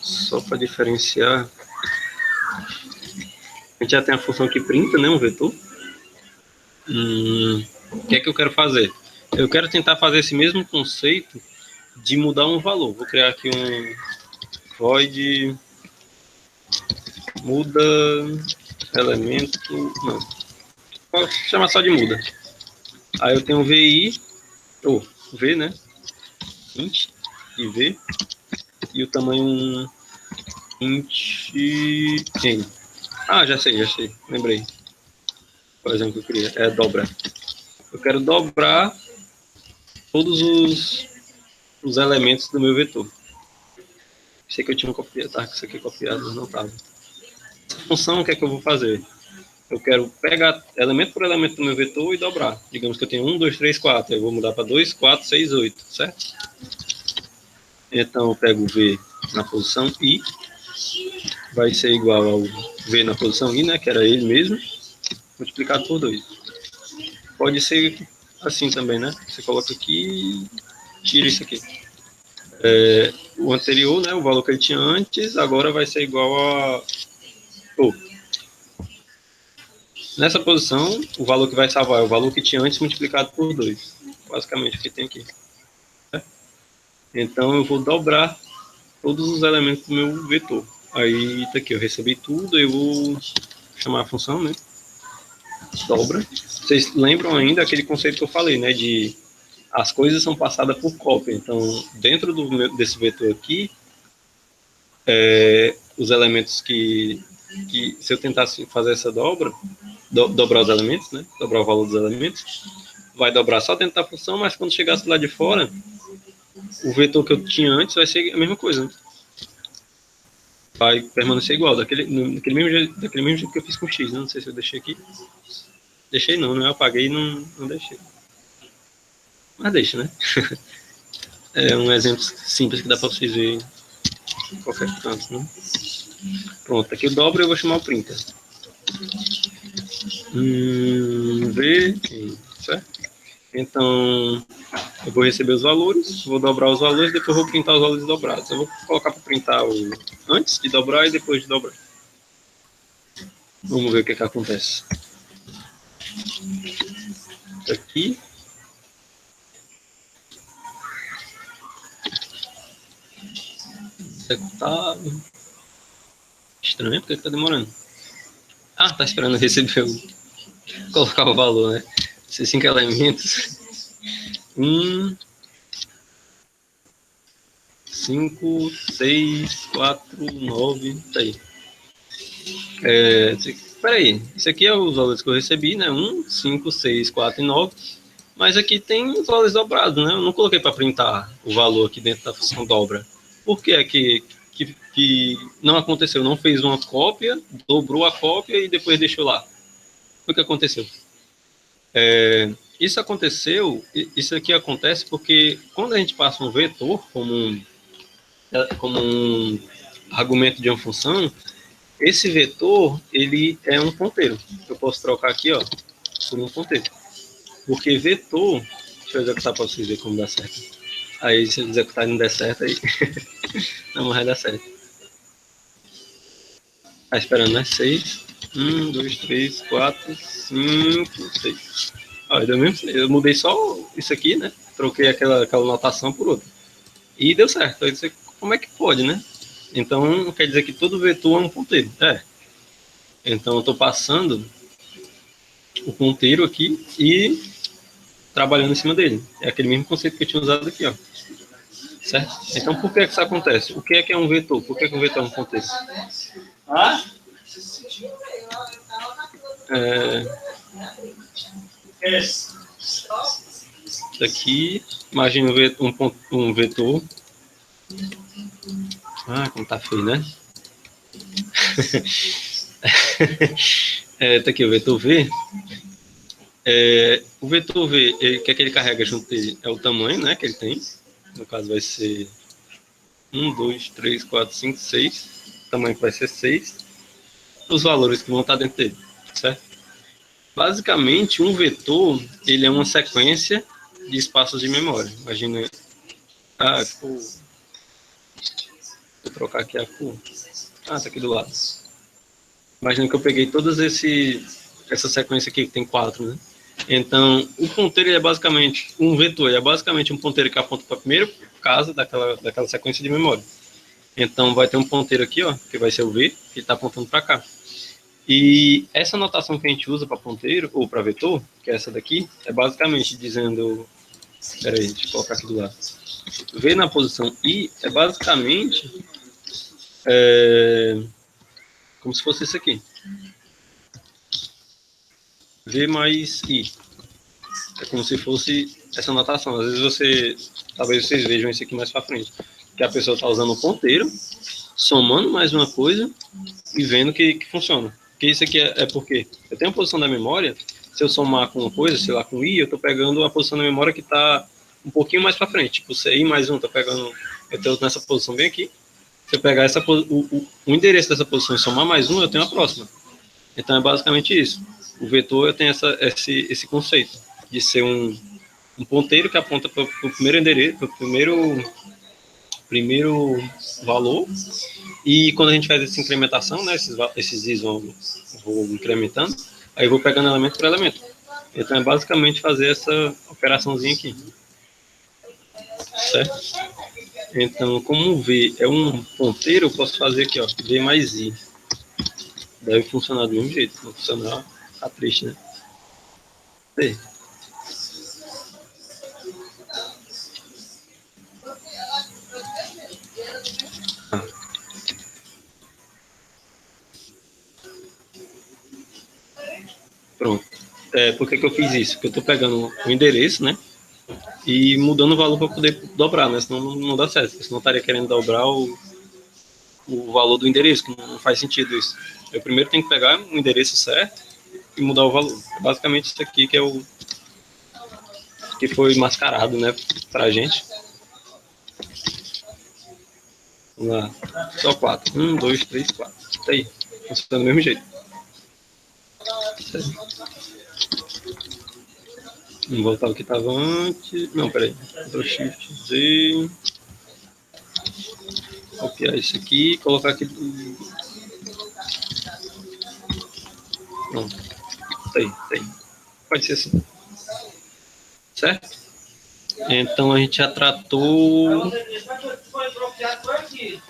Só para diferenciar. A gente já tem a função que printa, né? Um vetor. O que é que eu quero fazer? Eu quero tentar fazer esse mesmo conceito de mudar um valor. Vou criar aqui um void muda elemento, não, vou chamar só de muda. Aí eu tenho VI, ou V, né? Int, aqui V, e o tamanho int n. Ah, já sei, lembrei. Por exemplo, que eu queria, é dobra. Eu quero dobrar todos os elementos do meu vetor. Sei que eu tinha copiado, tá? Isso aqui é copiado, mas não estava. Essa função, o que é que eu vou fazer? Eu quero pegar elemento por elemento do meu vetor e dobrar. Digamos que eu tenho 1, 2, 3, 4. Eu vou mudar para 2, 4, 6, 8, certo? Então eu pego o V na posição I, vai ser igual ao V na posição I, né? Que era ele mesmo, multiplicado por 2. Pode ser assim também, né? Você coloca aqui e tira isso aqui. O anterior, né? O valor que ele tinha antes, agora vai ser igual a... Nessa posição, o valor que vai salvar é o valor que tinha antes multiplicado por 2. Basicamente, o que tem aqui. Então, eu vou dobrar todos os elementos do meu vetor. Aí, tá aqui, eu recebi tudo, eu vou chamar a função, né? Dobra. Vocês lembram ainda aquele conceito que eu falei, né? De as coisas são passadas por cópia. Então, dentro desse vetor aqui, os elementos que se eu tentasse fazer essa dobra, dobrar os elementos, né? Dobrar o valor dos elementos, vai dobrar só dentro da função, mas quando chegasse lá de fora, o vetor que eu tinha antes vai ser a mesma coisa. Né? Vai permanecer igual, daquele mesmo jeito que eu fiz com X. Né? Não sei se eu deixei aqui. Deixei não, né? Eu apaguei e não deixei. Mas deixa, né? É um exemplo simples que dá para vocês verem em qualquer canto, né? Pronto, aqui eu dobro e eu vou chamar o printer. V, certo? Então, eu vou receber os valores, vou dobrar os valores, depois vou printar os valores dobrados. Eu vou colocar para printar antes de dobrar e depois de dobrar. Vamos ver o que acontece. Aqui. Tá estranho, porque tá demorando. Ah, tá esperando receber colocar o valor, né? Esses 5 elementos. 5, 6, 4, 9, tá aí. Peraí, isso aqui é os valores que eu recebi, né? 1, 5, 6, 4 e 9. Mas aqui tem os valores dobrados, né? Eu não coloquei para printar o valor aqui dentro da função dobra. Por que é que não aconteceu? Não fez uma cópia, dobrou a cópia e depois deixou lá. O que aconteceu? Isso aqui acontece porque quando a gente passa um vetor como um argumento de uma função, esse vetor, ele é um ponteiro. Eu posso trocar aqui, ó, por um ponteiro. Porque vetor, deixa eu executar para vocês verem como dá certo. Aí, se eu executar e não der certo, aí não vai dar certo. Tá esperando, né? 6, 1, 2, 3, 4, 5, 6. Ó, deu mesmo, eu mudei só isso aqui, né? Troquei aquela notação por outra. E deu certo. Aí você, como é que pode, né? Então, quer dizer que todo vetor é um ponteiro. Então, eu estou passando o ponteiro aqui e trabalhando em cima dele. É aquele mesmo conceito que eu tinha usado aqui, ó. Certo? Então, por que isso acontece? O que é um vetor? Por que um vetor é um ponteiro? Isso aqui, imagina um vetor. Ah, como tá feio, né? Tá aqui o vetor V. O vetor V, o que é que ele carrega junto dele? É o tamanho, né, que ele tem. No caso vai ser 1, 2, 3, 4, 5, 6. O tamanho que vai ser 6. Os valores que vão estar dentro dele, certo? Basicamente, um vetor, ele é uma sequência de espaços de memória. Imagina, vou trocar aqui a cor. Tá aqui do lado. Imagina que eu peguei todas essa sequência aqui, que tem 4, né? Então, o ponteiro é basicamente um vetor, é basicamente um ponteiro que aponta para a primeira casa daquela sequência de memória. Então, vai ter um ponteiro aqui, ó, que vai ser o V, que está apontando para cá. E essa notação que a gente usa para ponteiro, ou para vetor, que é essa daqui, é basicamente dizendo Espera aí, deixa eu colocar aqui do lado. V na posição I é basicamente como se fosse isso aqui. V mais I. É como se fosse essa notação. Às vezes talvez vocês vejam isso aqui mais para frente. Que a pessoa está usando o ponteiro, somando mais uma coisa e vendo que funciona. Porque isso aqui é porque eu tenho a posição da memória, se eu somar com uma coisa, sei lá, com I, eu estou pegando a posição da memória que está um pouquinho mais para frente. Tipo, se I mais 1, estou pegando, eu estou nessa posição bem aqui. Se eu pegar o endereço dessa posição e somar mais 1, eu tenho a próxima. Então é basicamente isso. O vetor eu tenho esse conceito de ser um ponteiro que aponta para o primeiro endereço, para o primeiro valor. E quando a gente faz essa incrementação, né, esses is vou incrementando, aí eu vou pegando elemento por elemento. Então é basicamente fazer essa operaçãozinha aqui. Certo? Então, como o V é um ponteiro, eu posso fazer aqui, ó, V mais I. Deve funcionar do mesmo jeito, não funcionar, tá triste, né? V. Pronto. Por que eu fiz isso? Porque eu estou pegando o endereço, né? E mudando o valor para poder dobrar, né? Senão não dá certo. Senão eu estaria querendo dobrar o valor do endereço, que não faz sentido isso. Eu primeiro tenho que pegar o endereço certo e mudar o valor. Basicamente isso aqui que é o que foi mascarado, né, pra gente. Vamos lá. Só 4. 1, 2, 3, 4. Tá aí. Funciona do mesmo jeito. Certo. Vamos voltar ao que estava antes. Não, peraí. Ctrl Shift Z. Copiar isso aqui e colocar aqui. Pronto. Tá aí. Pode ser assim. Certo? Então a gente já tratou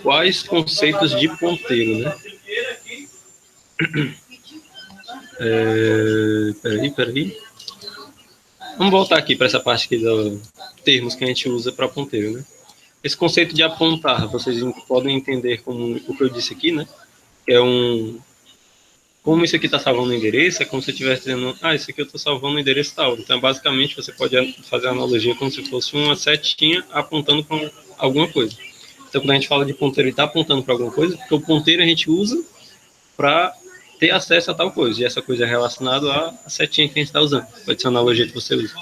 quais conceitos de ponteiro, né? Peraí. Vamos voltar aqui para essa parte aqui dos termos que a gente usa para ponteiro, né? Esse conceito de apontar, vocês podem entender como o que eu disse aqui, né? Que é como isso aqui está salvando o endereço, é como se eu estivesse dizendo, isso aqui eu estou salvando o endereço tal. Então, basicamente, você pode fazer a analogia como se fosse uma setinha apontando para alguma coisa. Então, quando a gente fala de ponteiro, ele está apontando para alguma coisa, porque o ponteiro a gente usa para ter acesso a tal coisa. E essa coisa é relacionada à setinha que a gente está usando. Pode ser a analogia que você usa.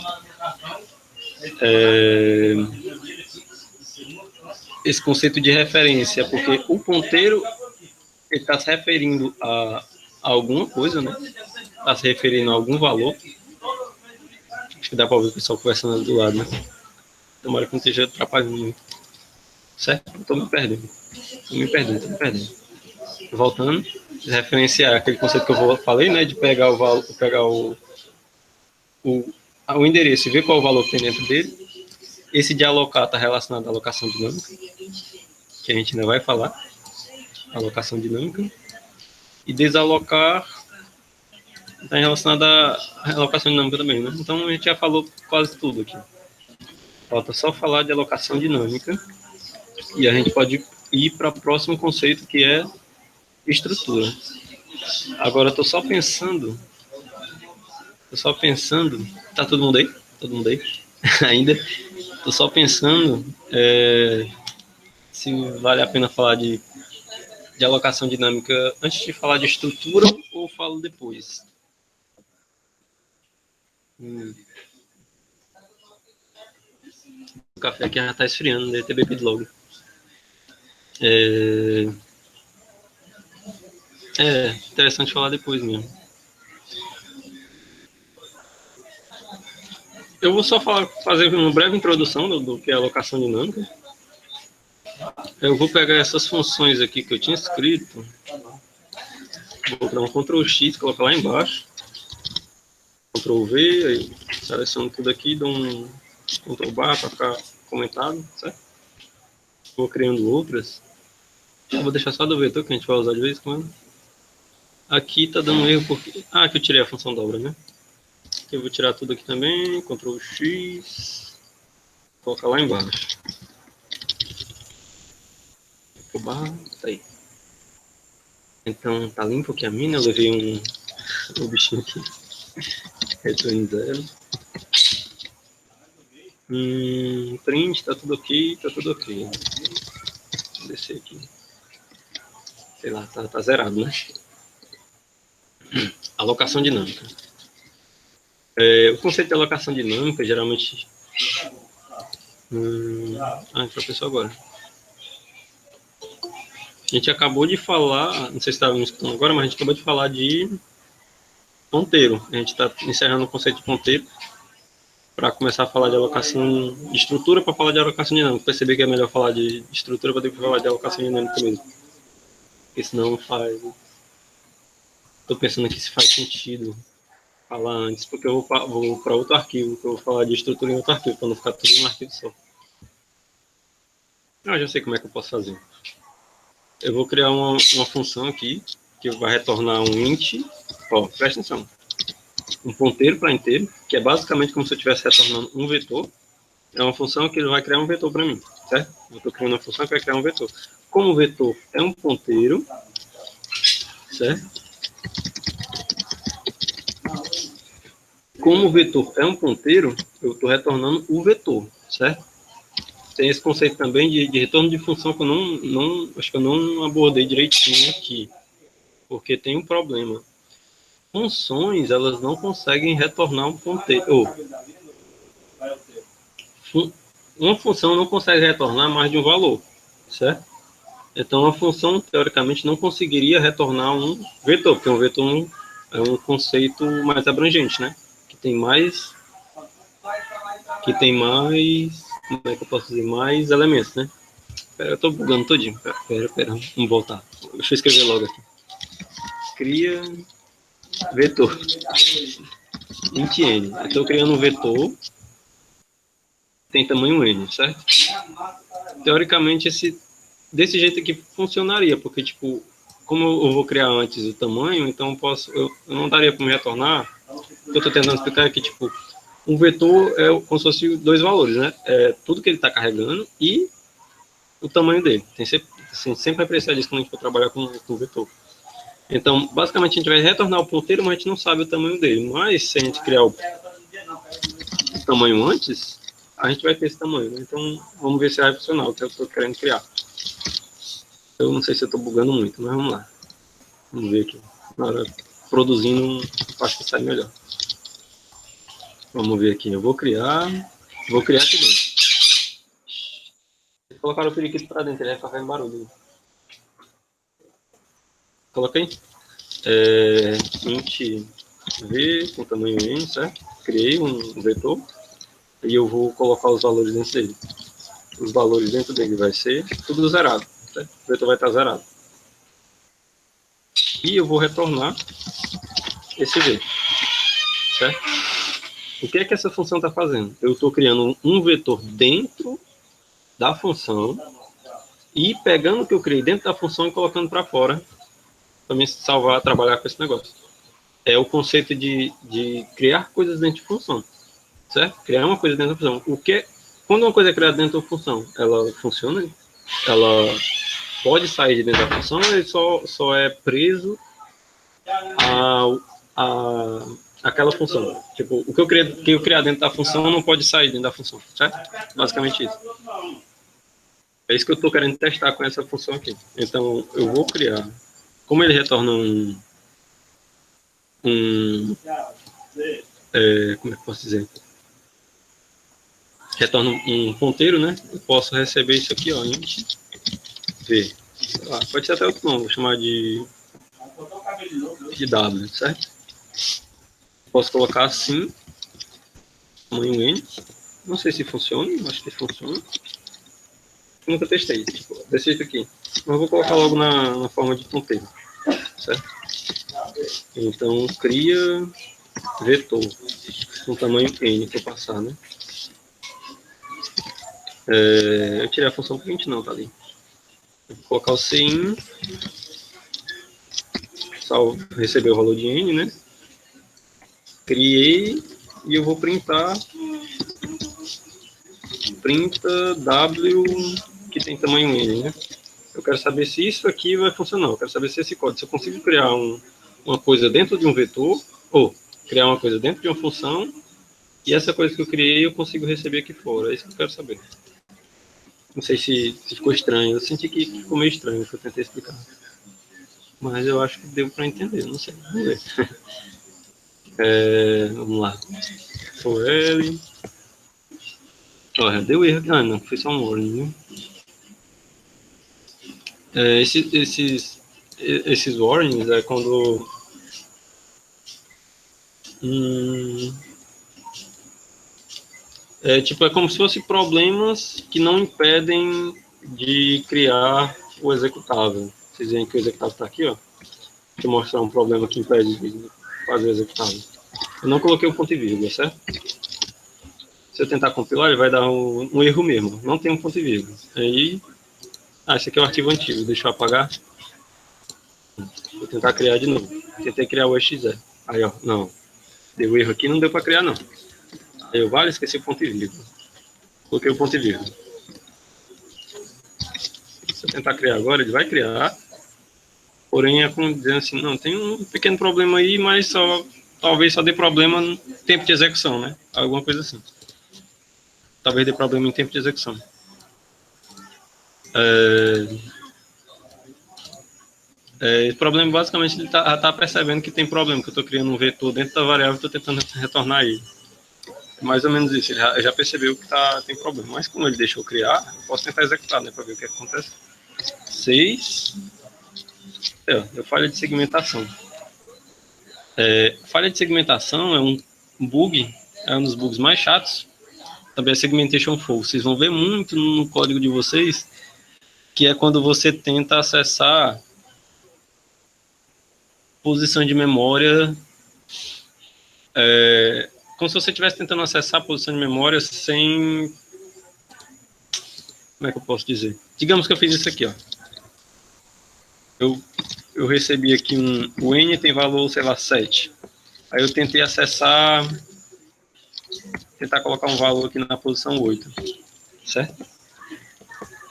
Esse conceito de referência, porque o ponteiro ele está se referindo a alguma coisa, né? Está se referindo a algum valor. Acho que dá para ouvir o pessoal conversando do lado, né? Tomara que não esteja atrapalhando muito. Certo? Estou me perdendo. Voltando, referenciar aquele conceito que eu falei, né? De pegar o valor, pegar o endereço e ver qual o valor que tem dentro dele. Esse de alocar está relacionado à alocação dinâmica, que a gente ainda vai falar. Alocação dinâmica. E desalocar está relacionado à alocação dinâmica também, né? Então a gente já falou quase tudo aqui. Falta só falar de alocação dinâmica e a gente pode ir para o próximo conceito, que é estrutura. Agora estou só pensando. Tá todo mundo aí? Ainda? Estou só pensando se vale a pena falar de alocação dinâmica antes de falar de estrutura ou falo depois. O café aqui já está esfriando, deve ter bebido logo. Interessante falar depois mesmo. Eu vou só fazer uma breve introdução do que é alocação dinâmica. Eu vou pegar essas funções aqui que eu tinha escrito, vou dar um Ctrl X, colocar lá embaixo, Ctrl V, aí seleciono tudo aqui, dou um Ctrl Bar para ficar comentado, certo? Vou criando outras. Eu vou deixar só do vetor que a gente vai usar de vez em quando. Aqui tá dando erro porque... aqui eu tirei a função dobra, né? Eu vou tirar tudo aqui também, Ctrl X. colocar lá embaixo. Oba, tá aí. Então, tá limpo aqui a mina. Eu levei um bichinho aqui. Retorno 0. Print, tá tudo ok, tá tudo ok. Vou descer aqui. Sei lá, tá zerado, né? Alocação dinâmica. O conceito de alocação dinâmica, geralmente... entrou a pessoa agora. A gente acabou de falar, não sei se estava me escutando agora, mas a gente acabou de falar de ponteiro. A gente está encerrando o conceito de ponteiro para começar a falar de alocação de estrutura para falar de alocação dinâmica. Perceber que é melhor falar de estrutura para depois falar de alocação dinâmica mesmo. Porque senão faz... Estou pensando aqui se faz sentido falar antes, porque eu vou para outro arquivo, que eu vou falar de estrutura em outro arquivo, para não ficar tudo em um arquivo só. Já sei como é que eu posso fazer. Eu vou criar uma função aqui, que vai retornar um int. Ó, presta atenção. Um ponteiro para inteiro, que é basicamente como se eu estivesse retornando um vetor. É uma função que ele vai criar um vetor para mim, certo? Eu estou criando uma função que vai criar um vetor. Como o vetor é um ponteiro, certo? Como o vetor é um ponteiro, eu estou retornando o vetor, certo? Tem esse conceito também de retorno de função que eu acho que eu não abordei direitinho aqui, porque tem um problema. Funções, elas não conseguem retornar um ponteiro. Uma função não consegue retornar mais de um valor, certo? Então, a função, teoricamente, não conseguiria retornar um vetor, porque um vetor é um conceito mais abrangente, né? Que tem mais... Como é que eu posso dizer? Mais elementos, né? Pera, eu tô bugando todinho. Pera. Vamos voltar. Deixa eu escrever logo aqui. Cria vetor. Int n. Eu estou criando um vetor tem tamanho n, certo? Teoricamente, desse jeito aqui funcionaria, porque, tipo, como eu vou criar antes o tamanho, então eu não daria para me retornar. O que eu estou tentando explicar é que, tipo, um vetor é como se fosse dois valores, né? É tudo que ele está carregando e o tamanho dele. Sempre vai precisar disso quando a gente for trabalhar com vetor. Então, basicamente, a gente vai retornar o ponteiro, mas a gente não sabe o tamanho dele. Mas, se a gente criar o tamanho antes, a gente vai ter esse tamanho. Né? Então, vamos ver se vai funcionar o que eu estou querendo criar. Eu não sei se eu estou bugando muito, mas vamos lá. Vamos ver aqui. Na hora produzindo, acho que sai melhor. Vamos ver aqui. Eu vou criar aqui dentro. Colocaram o periquito para dentro, ele vai ficar fazendo barulho. Coloquei. Int v com tamanho n, certo? Criei um vetor e eu vou colocar os valores dentro dele. Os valores dentro dele vai ser tudo zerado, certo? O vetor vai estar zerado. E eu vou retornar esse v, certo? O que é que essa função está fazendo? Eu estou criando um vetor dentro da função e pegando o que eu criei dentro da função e colocando para fora para me salvar, trabalhar com esse negócio. É o conceito de criar coisas dentro de função, certo? Criar uma coisa dentro da função. Quando uma coisa é criada dentro da função, ela funciona? Ela pode sair de dentro da função ou ele só é preso àquela função? Tipo, o que eu criar dentro da função não pode sair dentro da função, certo? Basicamente isso. É isso que eu estou querendo testar com essa função aqui. Então, eu vou criar... Como ele retorna como é que eu posso dizer? Retorna um ponteiro, né? Eu posso receber isso aqui, ó, int v. Pode ser até outro nome, vou chamar de w, certo? Posso colocar assim, tamanho n. Não sei se funciona, acho que funciona. Eu nunca testei, tipo, desse jeito aqui. Mas eu vou colocar logo na forma de ponteiro, certo? Então, cria vetor com tamanho n para passar, né? Eu tirei a função print, não, tá ali. Vou colocar o cin, receber o valor de n, né? Criei e eu vou printar printa W que tem tamanho N, né? Eu quero saber se isso aqui vai funcionar. Eu quero saber se esse código, se eu consigo criar uma coisa dentro de um vetor, ou criar uma coisa dentro de uma função, e essa coisa que eu criei eu consigo receber aqui fora. É isso que eu quero saber. Não sei se ficou estranho. Eu senti que ficou meio estranho que eu tentei explicar. Mas eu acho que deu para entender. Não sei. Vamos ver. Vamos lá. For L. Olha, deu erro aqui. Ah, não. Foi só um warning, viu? Esses warnings é quando... é como se fossem problemas que não impedem de criar o executável. Vocês veem que o executável está aqui, ó. Deixa eu mostrar um problema que impede de fazer o executável. Eu não coloquei o ponto e vírgula, certo? Se eu tentar compilar, ele vai dar um erro mesmo. Não tem um ponto e vírgula. Aí... esse aqui é o arquivo antigo. Deixa eu apagar. Vou tentar criar de novo. Tentei criar o exe. Aí, ó. Não. Deu erro aqui, não deu para criar, não. Aí eu esqueci o ponto e vírgula. Coloquei o ponto e vírgula. Se eu tentar criar agora, ele vai criar. Porém, é como dizendo assim, não, tem um pequeno problema aí, mas talvez só dê problema no tempo de execução, né? Alguma coisa assim. Talvez dê problema em tempo de execução. Esse problema, basicamente, ele já tá percebendo que tem problema, que eu estou criando um vetor dentro da variável e estou tentando retornar ele. É mais ou menos isso, ele já percebeu que tem problema. Mas como ele deixou criar, eu posso tentar executar, né, para ver o que acontece. 6. Deu falha de segmentação. Falha de segmentação é um bug, é um dos bugs mais chatos. Também é segmentation fault. Vocês vão ver muito no código de vocês, que é quando você tenta acessar posição de memória, como se você estivesse tentando acessar a posição de memória sem... Como é que eu posso dizer? Digamos que eu fiz isso aqui, ó. Eu recebi aqui o N tem valor, sei lá, 7. Aí eu tentei acessar, tentar colocar um valor aqui na posição 8, certo?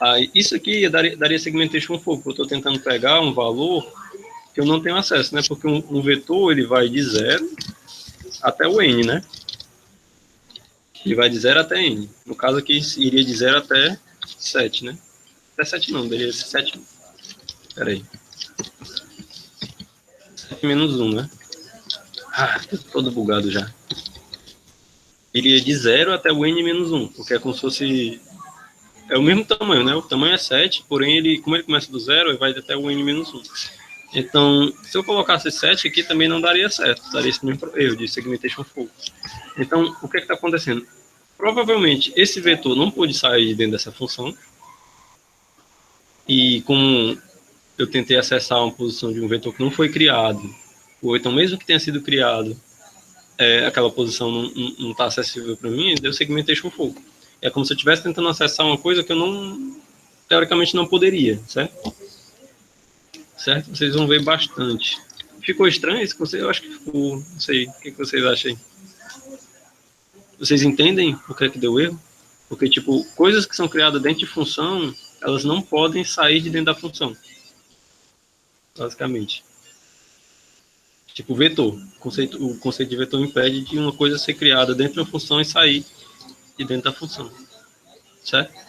Aí isso aqui daria segmentation fault, porque eu estou tentando pegar um valor que eu não tenho acesso, né? Porque um vetor, ele vai de 0 até o N, né? Ele vai de 0 até N. No caso aqui, iria de 0 até 7, né? Até 7 não, deveria ser 7. Peraí. 7 menos 1, né? Tô todo bugado já. Iria de 0 até o N menos 1, porque é como se fosse... É o mesmo tamanho, né? O tamanho é 7, porém, como ele começa do 0, ele vai até o N menos 1. Então, se eu colocasse 7 aqui, também não daria certo. Daria esse mesmo erro de segmentation fault. Então, o que está acontecendo? Provavelmente, esse vetor não pôde sair dentro dessa função. E como eu tentei acessar uma posição de um vetor que não foi criado, ou então mesmo que tenha sido criado, aquela posição não está acessível para mim, deu segmentation fault. É como se eu estivesse tentando acessar uma coisa que eu teoricamente não poderia, certo? Certo? Vocês vão ver bastante. Ficou estranho isso? Eu acho que ficou. Não sei. O que vocês acham aí? Vocês entendem o que é que deu erro? Porque, tipo, coisas que são criadas dentro de função, elas não podem sair de dentro da função. Basicamente. Tipo, vetor. O conceito de vetor impede de uma coisa ser criada dentro de uma função e sair de dentro da função. Certo?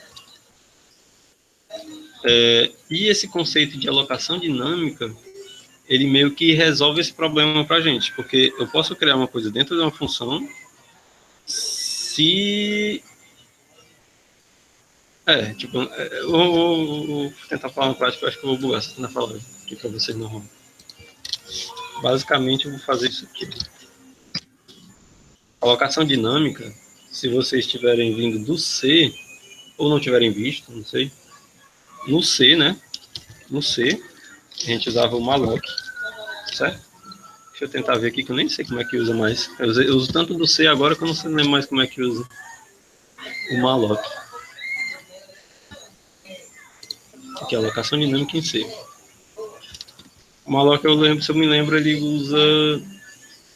E esse conceito de alocação dinâmica, ele meio que resolve esse problema pra gente, porque eu posso criar uma coisa dentro de uma função se... eu vou tentar falar uma prática, eu acho que eu vou bugar se tentar falar aqui pra vocês não. Basicamente, eu vou fazer isso aqui. Alocação dinâmica, se vocês estiverem vindo do C, ou não tiverem visto, não sei, no C, né? No C, a gente usava o malloc, certo? Deixa eu tentar ver aqui, que eu nem sei como é que usa mais. Eu uso tanto do C agora que eu não sei nem mais como é que usa o malloc. Aqui é a alocação dinâmica em C. O malloc, se eu me lembro, ele usa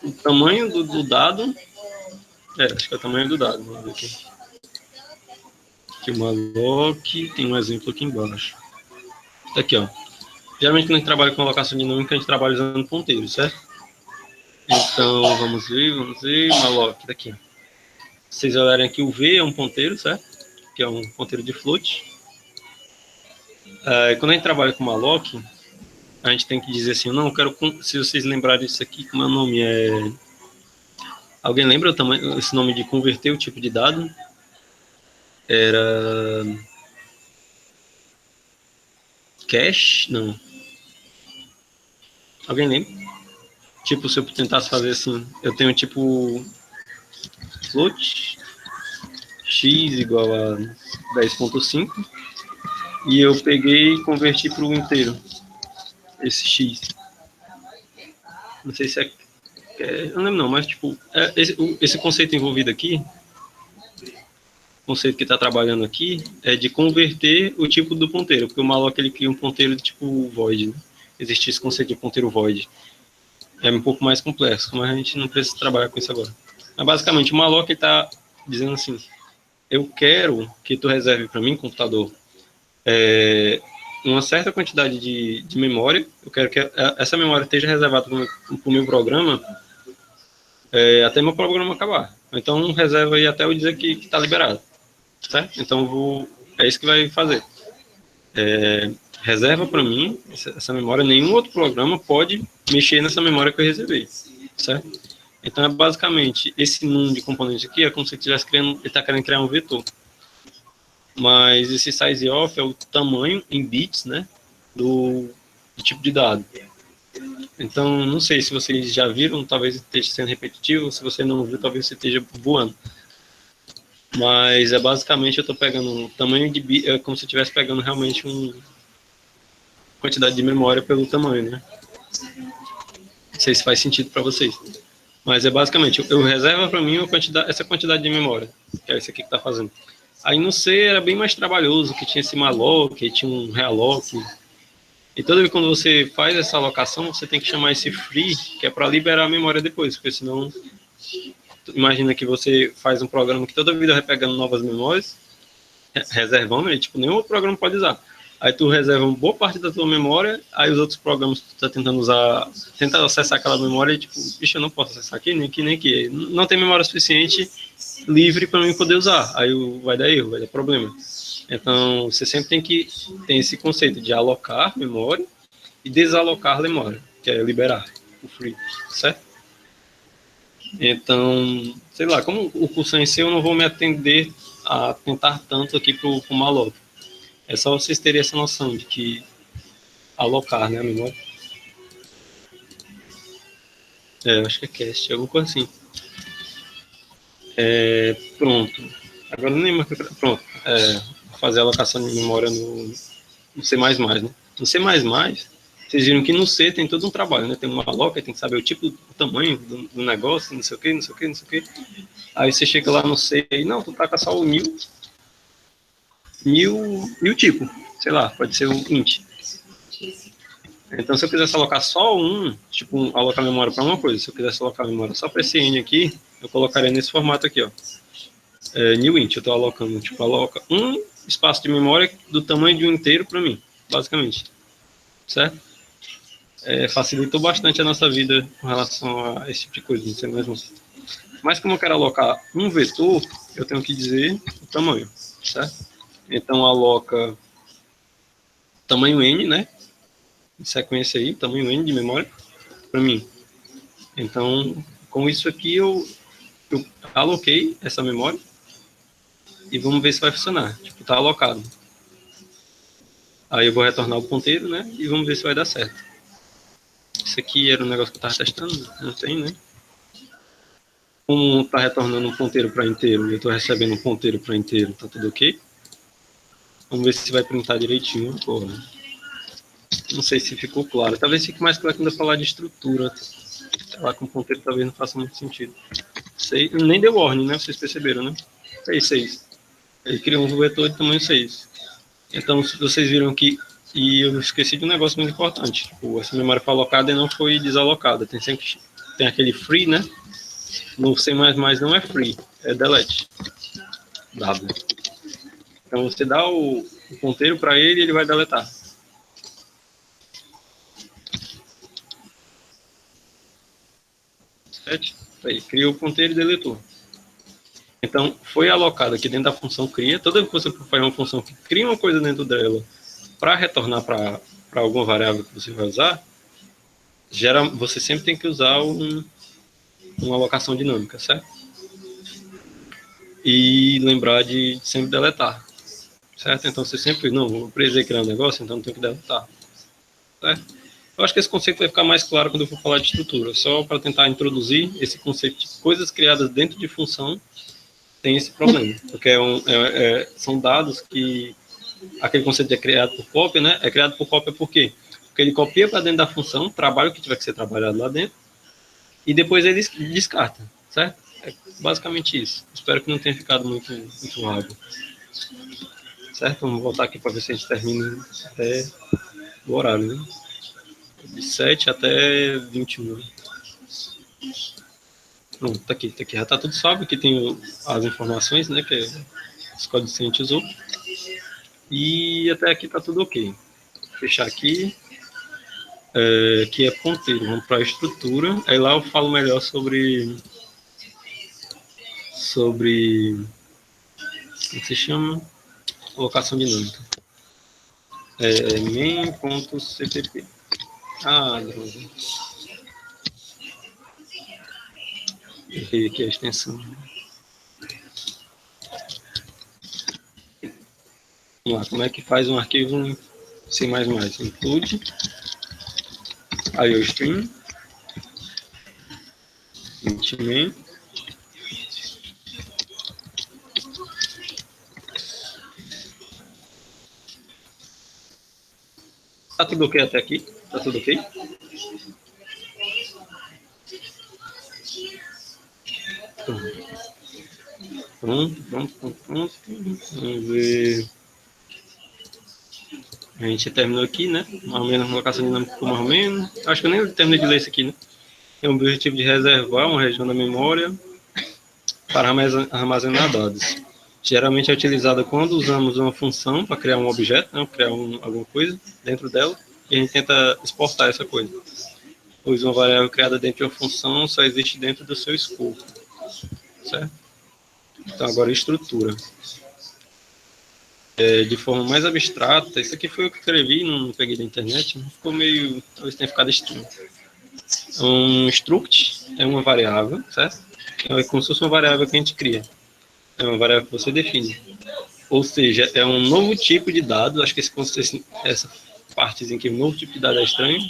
o tamanho do dado. Acho que é o tamanho do dado. Vamos ver aqui. Aqui o malloc, tem um exemplo aqui embaixo. Tá aqui, ó. Geralmente quando a gente trabalha com alocação dinâmica, a gente trabalha usando ponteiro, certo? Então, vamos ver, malloc, daqui. Se vocês olharem aqui, o V é um ponteiro, certo? Que é um ponteiro de float. Quando a gente trabalha com malloc, a gente tem que dizer assim, não, eu quero, se vocês lembrarem disso aqui, como é o nome? Alguém lembra o tamanho, esse nome de converter o tipo de dado? Era cache? Não. Alguém lembra? Tipo, se eu tentasse fazer assim, eu tenho tipo float x igual a 10.5 e eu peguei e converti para o inteiro esse x. Não sei se eu não lembro não, mas tipo, esse conceito envolvido aqui, o conceito que está trabalhando aqui é de converter o tipo do ponteiro, porque o malloc ele cria um ponteiro de tipo void, né? Existe esse conceito de ponteiro void. É um pouco mais complexo, mas a gente não precisa trabalhar com isso agora. Mas basicamente, o malloc está dizendo assim, eu quero que tu reserve para mim, computador, uma certa quantidade de memória, eu quero que essa memória esteja reservada para o meu programa até meu programa acabar. Então, reserva aí até eu dizer que está liberado, certo? Então, é isso que vai fazer. Reserva para mim essa memória, nenhum outro programa pode mexer nessa memória que eu reservei, certo? Então, é basicamente, esse num de componente aqui é como se ele estivesse criando, ele está querendo criar um vetor. Mas esse size off é o tamanho em bits, né, do tipo de dado. Então, não sei se vocês já viram, talvez esteja sendo repetitivo, se você não viu, talvez você esteja voando. Mas basicamente eu estou pegando um tamanho de bit, é como se eu estivesse pegando realmente uma quantidade de memória pelo tamanho, né? Não sei se faz sentido para vocês. Mas basicamente, eu reservo para mim essa quantidade de memória, que é isso aqui que está fazendo. Aí no C era bem mais trabalhoso, que tinha esse malloc, que tinha um realloc. E toda vez quando você faz essa alocação, você tem que chamar esse free, que é para liberar a memória depois, porque senão, imagina que você faz um programa que toda vida vai pegando novas memórias, reservando, e tipo, nenhum outro programa pode usar. Aí tu reserva uma boa parte da tua memória, aí os outros programas que tu tá tentando usar, tenta acessar aquela memória e tipo, bicho, eu não posso acessar aqui, nem aqui, nem aqui. Não tem memória suficiente livre para mim poder usar. Aí vai dar erro, vai dar problema. Então, você sempre tem que ter esse conceito de alocar memória e desalocar memória, que é liberar o free, certo? Então, sei lá, como o curso é em si, eu não vou me atender a tentar tanto aqui pro malloc. É só vocês terem essa noção de que alocar, né, a memória. Eu acho que é cast, alguma coisa assim. Pronto. Agora não lembro. Pronto. Fazer a alocação de memória no C++, né? No C++, vocês viram que no C tem todo um trabalho, né? Tem uma malloc, tem que saber o tipo, o tamanho do negócio, não sei o que, não sei o que, não sei o que. Aí você chega lá no C e, não, tu taca só o mil tipo, sei lá, pode ser o int. Então, se eu quisesse alocar só tipo, alocar memória para uma coisa, se eu quisesse alocar memória só para esse n aqui, eu colocaria nesse formato aqui, ó. New int, eu estou alocando, tipo, aloca um espaço de memória do tamanho de um inteiro para mim, basicamente, certo? Facilitou bastante a nossa vida com relação a esse tipo de coisa, não sei mesmo. Mas como eu quero alocar um vetor, eu tenho que dizer o tamanho, certo? Então, aloca tamanho n, né? Em sequência aí, tamanho n de memória para mim. Então, com isso aqui, eu aloquei essa memória e vamos ver se vai funcionar. Tipo, tá alocado. Aí eu vou retornar o ponteiro, né? E vamos ver se vai dar certo. Isso aqui era um negócio que eu estava testando, não tem, né? Como tá retornando um ponteiro para inteiro e eu estou recebendo um ponteiro para inteiro, tá tudo ok? Vamos ver se vai printar direitinho. Porra. Não sei se ficou claro. Talvez fique mais claro quando eu falar de estrutura. Lá com ponteiro talvez não faça muito sentido. Nem deu warning, né? Vocês perceberam, né? 6. Ele criou um vetor de tamanho 6. Então, se vocês viram que... E eu esqueci de um negócio muito importante. Tipo, essa memória foi alocada e não foi desalocada. Tem aquele free, né? No C++ não é free, é delete. W. Então você dá o ponteiro para ele e ele vai deletar. Aí, criou o ponteiro e deletou. Então, foi alocado aqui dentro da função cria. Toda vez que você faz uma função que cria uma coisa dentro dela para retornar para alguma variável que você vai usar, você sempre tem que usar uma alocação dinâmica, certo? E lembrar de sempre deletar, certo? Então, você sempre, não, eu precisei criar um negócio, então não tenho que deletar, certo? Eu acho que esse conceito vai ficar mais claro quando eu for falar de estrutura. Só para tentar introduzir esse conceito de coisas criadas dentro de função, tem esse problema, porque são dados que aquele conceito de criado por cópia, né? É criado por cópia por quê? Porque ele copia para dentro da função, trabalha o que tiver que ser trabalhado lá dentro, e depois ele descarta, certo? É basicamente isso. Espero que não tenha ficado muito vago. Certo? Vamos voltar aqui para ver se a gente termina até o horário, né? De 7 até 21. Pronto, tá aqui. Já tá tudo salvo. Aqui tem as informações, né? Que os códigos que a gente usou. E até aqui tá tudo ok. Vou fechar aqui. Que é ponteiro. Vamos para a estrutura. Aí lá eu falo melhor sobre como se chama? Alocação dinâmica. Main.cpp. Droga. Errei aqui a extensão. Vamos lá, como é que faz um arquivo C++? Include IOStream, main. Tá tudo ok até aqui? Tá tudo ok? Pronto. Vamos ver. A gente terminou aqui, né? Mais ou menos a colocação dinâmica ficou mais ou menos. Acho que eu nem terminei de ler isso aqui, né? Tem o objetivo de reservar uma região da memória para armazenar dados. Geralmente é utilizada quando usamos uma função para criar um objeto, né? Criar alguma coisa dentro dela, e a gente tenta exportar essa coisa. Pois uma variável criada dentro de uma função só existe dentro do seu escopo. Certo? Então, agora estrutura. De forma mais abstrata, isso aqui foi o que eu escrevi, não peguei da internet, ficou meio, talvez tenha ficado estranho. Um struct é uma variável, certo? É como se fosse uma variável que a gente cria. É uma variável que você define. Ou seja, é um novo tipo de dado, acho que essa partezinha aqui, um novo tipo de dado é estranho,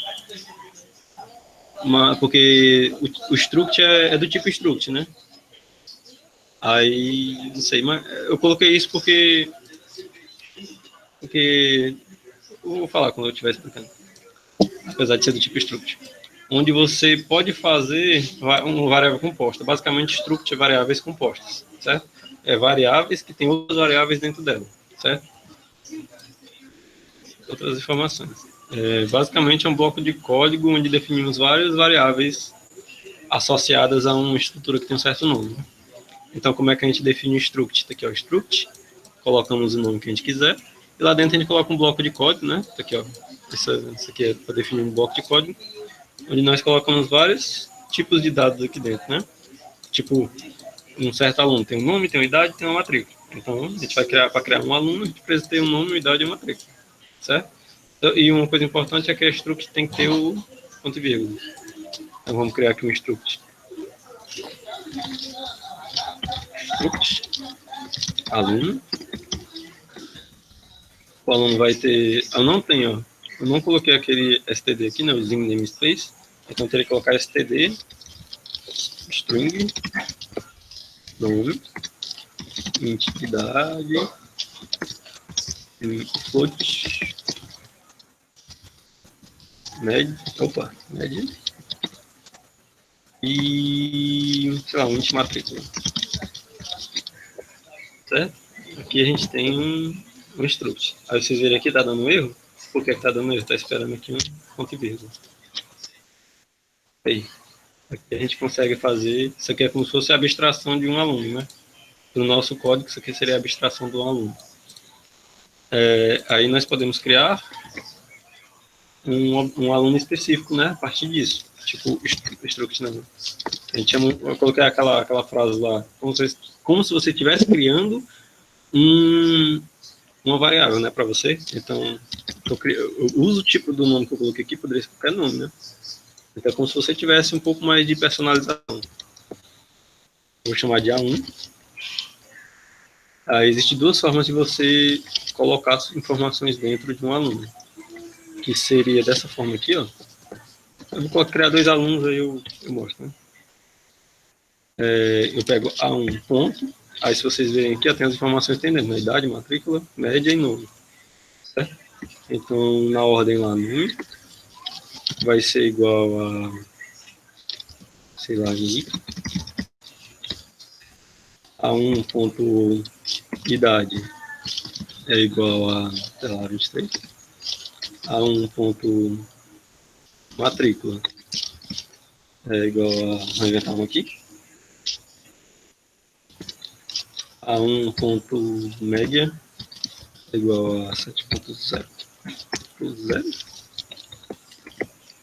porque o struct é do tipo struct, né? Aí, não sei, mas eu coloquei isso porque eu vou falar quando eu estiver explicando, apesar de ser do tipo struct, onde você pode fazer uma variável composta. Basicamente, struct é variáveis compostas, certo? É variáveis que tem outras variáveis dentro dela, certo? Outras informações. Basicamente, é um bloco de código onde definimos várias variáveis associadas a uma estrutura que tem um certo nome. Então, como é que a gente define o struct? Tá aqui, ó, struct, colocamos o nome que a gente quiser, e lá dentro a gente coloca um bloco de código, né? Tá aqui, ó, isso aqui é para definir um bloco de código, onde nós colocamos vários tipos de dados aqui dentro, né? Tipo, um certo aluno tem um nome, tem uma idade, tem uma matrícula. Então, a gente vai para criar um aluno, a gente precisa ter um nome, uma idade e uma matrícula, certo? E uma coisa importante é que a struct tem que ter o ponto e vírgula. Então, vamos criar aqui um struct. Struct, aluno. O aluno vai ter... Eu não coloquei aquele std aqui, né? O Zing namespace. Então, eu teria que colocar std, string, nome, entidade, float, med, e, sei lá, int matrícula. Certo? Aqui a gente tem um struct. Aí vocês verem aqui, tá dando erro. Por que tá dando erro? Tá esperando aqui um ponto e vírgula. Aí. Aqui a gente consegue fazer... Isso aqui é como se fosse a abstração de um aluno, né? Do nosso código, isso aqui seria a abstração do aluno. Aí nós podemos criar um aluno específico, né? A partir disso. Tipo, struct, né? A gente chama, eu coloquei aquela frase lá, como se você estivesse criando uma variável, né, para você. Então, eu uso o tipo do nome que eu coloquei aqui, poderia ser qualquer nome, né? Então, é como se você tivesse um pouco mais de personalização. Vou chamar de A1. Existem duas formas de você colocar informações dentro de um aluno, que seria dessa forma aqui, ó. Eu vou criar dois alunos, aí eu mostro, né? Eu pego A1 ponto, aí se vocês verem aqui, ó, tem as informações que tem dentro, né? Idade, matrícula, média e nome, certo? Então, na ordem lá, nome vai ser igual a, sei lá, A1 ponto idade é igual a, sei lá, 23. A1 ponto matrícula é igual a, vou inventar um aqui, A1 ponto média é igual a 7.0.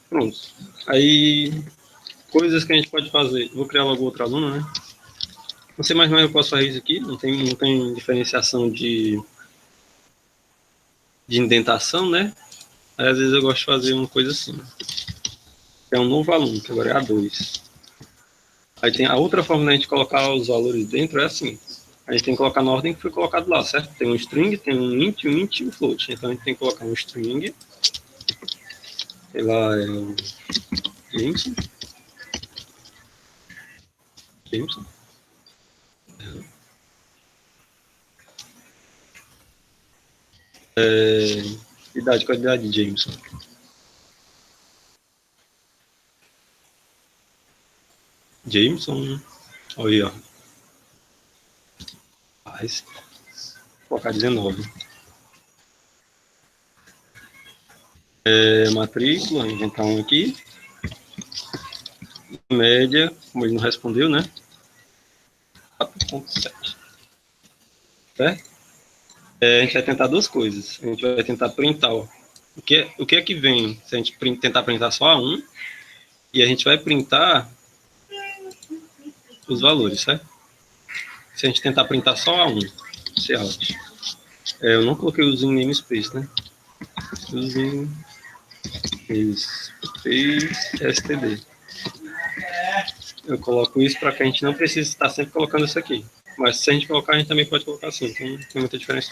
Pronto. Aí, coisas que a gente pode fazer. Vou criar logo outro aluno, né? Não sei mais ou menos eu posso fazer isso aqui. Não tem diferenciação de indentação, né? Aí, às vezes eu gosto de fazer uma coisa assim. É um novo aluno, que agora é A2. Aí tem a outra forma da gente colocar os valores dentro, é assim. A gente tem que colocar na ordem que foi colocado lá, certo? Tem um string, tem um int e um float. Então a gente tem que colocar um string. Sei lá, é o Jameson. Jameson. Idade, qual a idade de Jameson? Jameson. Olha aí, ó. Vou colocar 19. Matrícula, inventar um aqui. Média, como ele não respondeu, né? 4.7. Certo? A gente vai tentar duas coisas. A gente vai tentar printar o que é que vem se a gente tentar printar só A1 e a gente vai printar os valores, certo? Se a gente tentar printar só A1, se out. Eu não coloquei os em namespace, né? Using namespace std. Eu coloco isso para que a gente não precise estar sempre colocando isso aqui. Mas se a gente colocar, a gente também pode colocar assim. Então não tem muita diferença.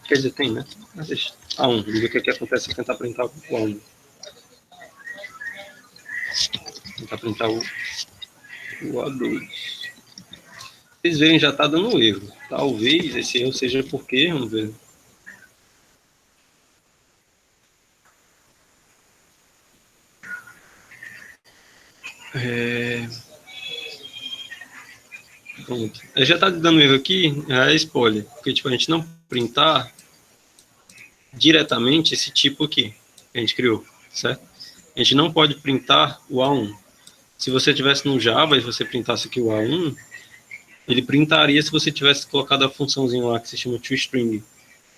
Quer dizer, tem, né? Mas deixa. A1. Diga o que acontece se tentar printar o A1. Tentar printar o A2. Vocês verem, já está dando erro. Talvez esse erro seja porque, vamos ver. Pronto. Já está dando erro aqui, é spoiler. Porque tipo, a gente não printar diretamente esse tipo aqui que a gente criou, certo? A gente não pode printar o A1. Se você tivesse no Java e você printasse aqui o A1, ele printaria se você tivesse colocado a funçãozinha lá que se chama toString.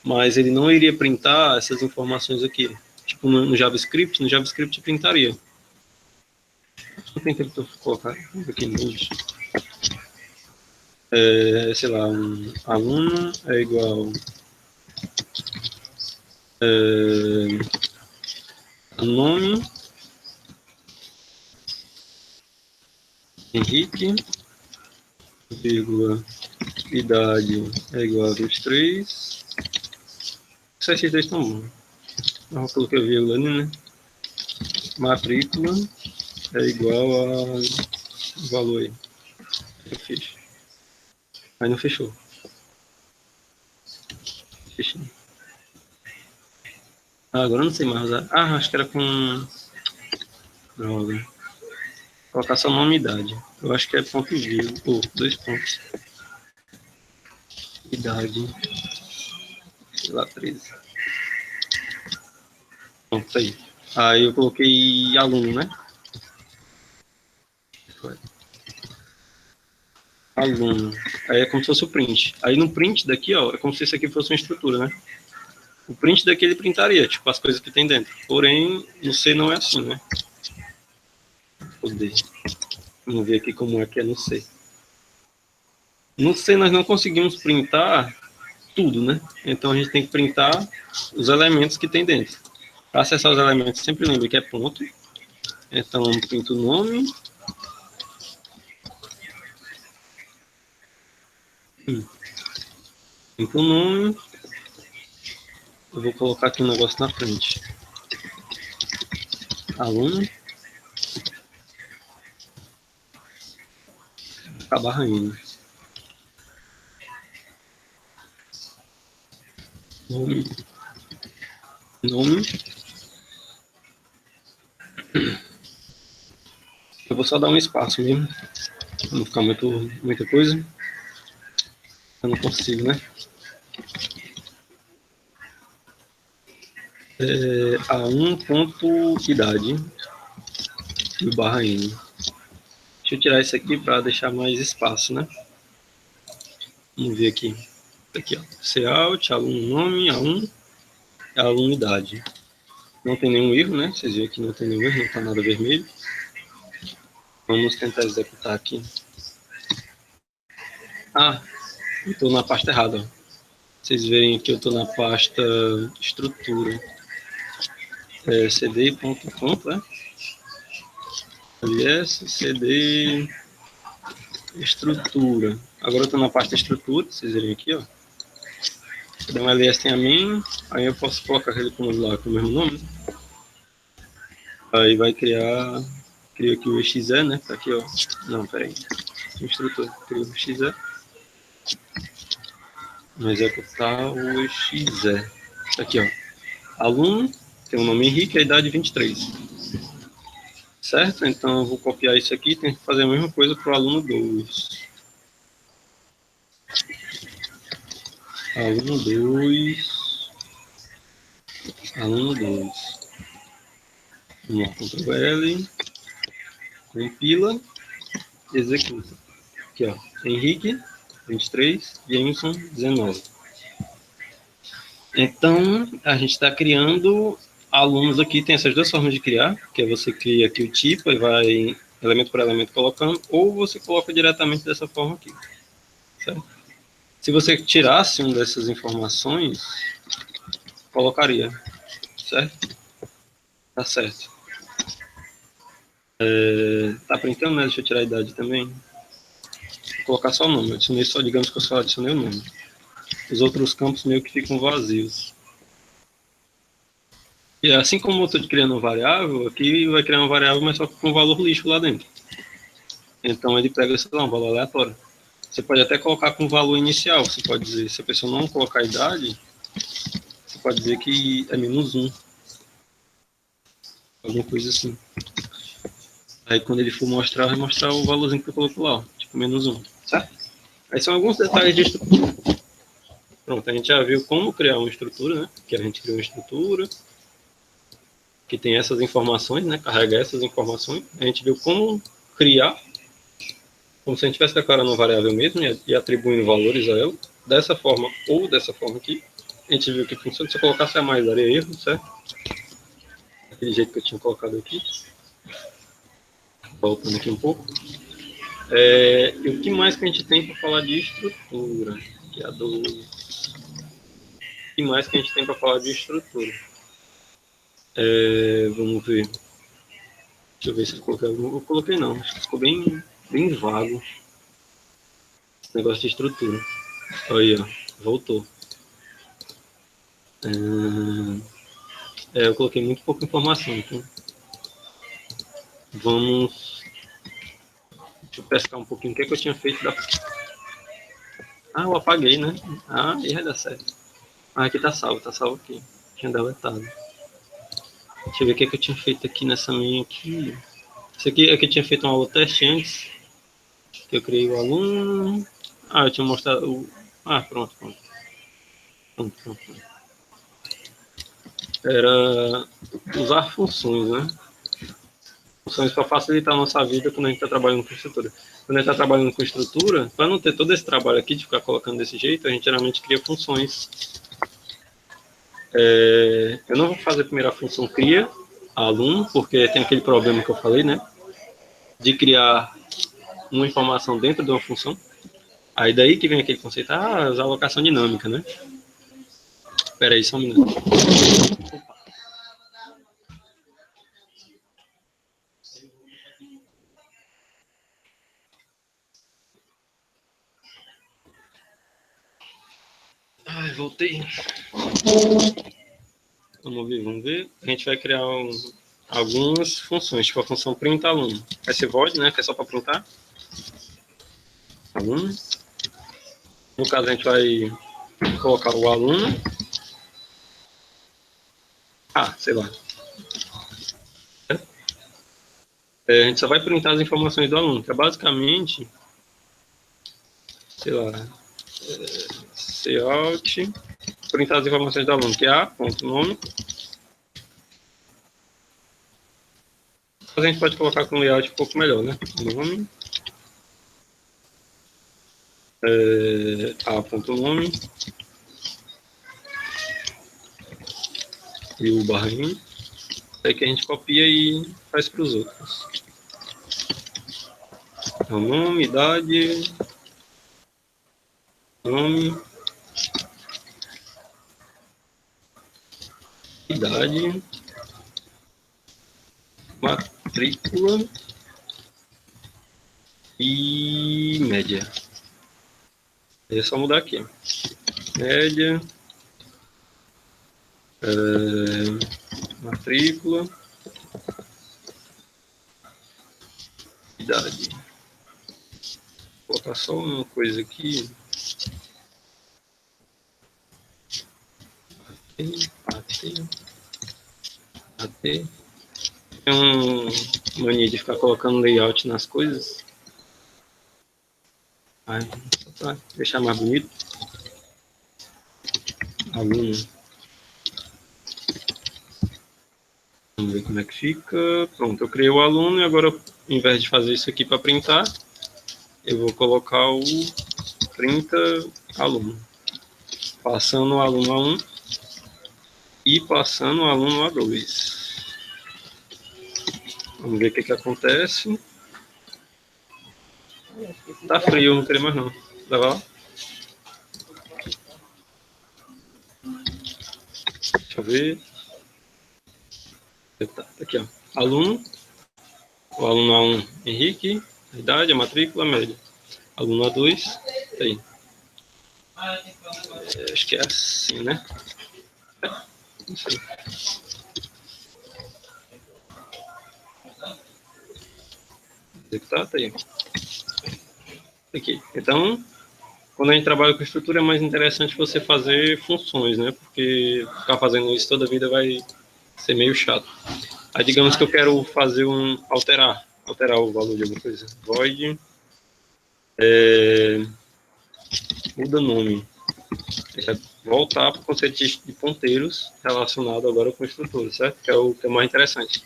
Mas ele não iria printar essas informações aqui. Tipo no JavaScript, no JavaScript printaria. Não tem tempo para colocar aqui no sei lá, um aluno é igual nome Henrique, vírgula, idade é igual a 23. Esses dois estão bons. Eu coloquei vírgula ali, né? Matrícula é igual a valor aí. Eu fiz. Mas não fechou. Fechei. Agora eu não sei mais usar. Acho que era com. Droga. Colocar só nome e idade. Eu acho que é ponto e vírgula. Ou 2 pontos. Idade. Sei lá, 13. Pronto, aí. Aí eu coloquei aluno, né? Foi. aluno. Aí é como se fosse o print. Aí no print daqui, ó, é como se isso aqui fosse uma estrutura, né? O print daqui ele printaria, tipo, as coisas que tem dentro. Porém, no C não é assim, né? Poder. Vamos ver aqui como é que é no C. No C nós não conseguimos printar tudo, né? Então a gente tem que printar os elementos que tem dentro. Para acessar os elementos, sempre lembre que é ponto. Então, printo o nome. Printo o nome. Eu vou colocar aqui um negócio na frente. Aluno. A barra N. Nome. Eu vou só dar um espaço mesmo. Pra não ficar muita coisa. Eu não consigo, né? A1.idade e o barra N. Deixa eu tirar isso aqui para deixar mais espaço, né? Vamos ver aqui. Aqui, ó. Cout, aluno nome, A1, aluno idade. Não tem nenhum erro, né? Vocês viram que não tem nenhum erro, não está nada vermelho. Vamos tentar executar aqui. Ah, eu estou na pasta errada. Ó. Vocês verem aqui, eu estou na pasta estrutura. CD ponto, né? LS, CD, estrutura. Agora eu estou na pasta estrutura, vocês verem aqui, ó. Se eu der um LS tem a min, aí eu posso colocar aquele comando lá com o mesmo nome. Aí vai criar, cria aqui o exe, né? Tá aqui, ó. Não, peraí. Instrutor, cria o exe. Vou executar o exe. Tá aqui, ó. Aluno, tem o nome Henrique, a idade 23. Certo? Então eu vou copiar isso aqui e tenho que fazer a mesma coisa para o aluno 2. Aluno 2. Aluno 2. Vamos lá, Ctrl L. Compila. Executa. Aqui, ó. Henrique, 23. Jameson, 19. Então, a gente está criando alunos aqui. Tem essas duas formas de criar, que é você cria aqui o tipo e vai elemento por elemento colocando, ou você coloca diretamente dessa forma aqui. Certo? Se você tirasse uma dessas informações, colocaria. Certo? Tá certo. Tá printando, né? Deixa eu tirar a idade também. Vou colocar só o nome. Eu adicionei só, digamos que eu só adicionei o nome. Os outros campos meio que ficam vazios. E assim como eu estou criando um variável, aqui vai criar uma variável, mas só com um valor lixo lá dentro. Então ele pega, sei lá, um valor aleatório. Você pode até colocar com valor inicial. Você pode dizer, se a pessoa não colocar a idade, você pode dizer que é -1. Alguma coisa assim. Aí quando ele for mostrar, vai mostrar o valorzinho que eu coloco lá, ó, tipo -1. Certo? Aí são alguns detalhes de estrutura. Pronto, a gente já viu como criar uma estrutura, né? Que a gente criou uma estrutura que tem essas informações, né? Carrega essas informações. A gente viu como criar, como se a gente estivesse declarando uma variável mesmo e atribuindo valores a ela, dessa forma ou dessa forma aqui. A gente viu que funciona. Se eu colocasse a mais, daria erro, certo? Daquele jeito que eu tinha colocado aqui. Voltando aqui um pouco. E o que mais que a gente tem para falar de estrutura? Que é a do... O que mais que a gente tem para falar de estrutura? Vamos ver. Deixa eu ver se eu coloquei. Eu coloquei não. Acho que ficou bem vago. Esse negócio de estrutura. Aí, ó. Voltou. Eu coloquei muito pouca informação. Então vamos... Deixa eu pescar um pouquinho. O que é que eu tinha feito da... eu apaguei, né? E vai dar certo. Aqui tá salvo aqui. Tinha deletado. Deixa eu ver o que é que eu tinha feito aqui nessa minha aqui. Isso aqui é que eu tinha feito um aula teste antes. Que eu criei o aluno. Eu tinha mostrado o... Pronto. Era usar funções, né? Funções para facilitar a nossa vida quando a gente está trabalhando com estrutura. quando a gente está trabalhando com estrutura, para não ter todo esse trabalho aqui de ficar colocando desse jeito, a gente geralmente cria funções. Eu não vou fazer primeiro a função cria aluno, porque tem aquele problema que eu falei, né? De criar uma informação dentro de uma função. Aí daí que vem aquele conceito, alocação dinâmica, né? Espera aí, só um minuto. Ai, voltei. Vamos ver. A gente vai criar algumas funções, tipo a função print aluno. Vai ser void, né? Que é só para printar. Aluno. No caso, a gente vai colocar o aluno. Sei lá. A gente só vai printar as informações do aluno, que é basicamente, sei lá, cout, printar as informações do aluno, que é a.nome. Mas a gente pode colocar com um layout um pouco melhor, né? Nome. A.nome. E o barrinho. Aí que a gente copia e faz para os outros. Então, nome, idade, nome, idade, matrícula e média. É só mudar aqui. Média, matrícula, idade. Vou colocar só uma coisa aqui. AT. Tem mania de ficar colocando layout nas coisas. Só para deixar mais bonito. Aluno. Vamos ver como é que fica. Pronto, eu criei o aluno e agora, ao invés de fazer isso aqui para printar, eu vou colocar o printa aluno. Passando o aluno A1 e passando o aluno A2. Vamos ver o que acontece. Tá frio, não queria mais não. Leva lá. Deixa eu ver. Tá aqui, ó. Aluno. O aluno A1, Henrique. A idade, a matrícula, a média. Aluno A2, tá aí. Acho que é assim, né? Não sei. Executar, tá aí. Aqui. Então, quando a gente trabalha com estrutura, é mais interessante você fazer funções, né? Porque ficar fazendo isso toda a vida vai ser meio chato. Aí, digamos que eu quero fazer alterar o valor de alguma coisa. Void, muda nome. Vai voltar para o conceito de ponteiros relacionado agora com estrutura, certo? Que é o que é mais interessante.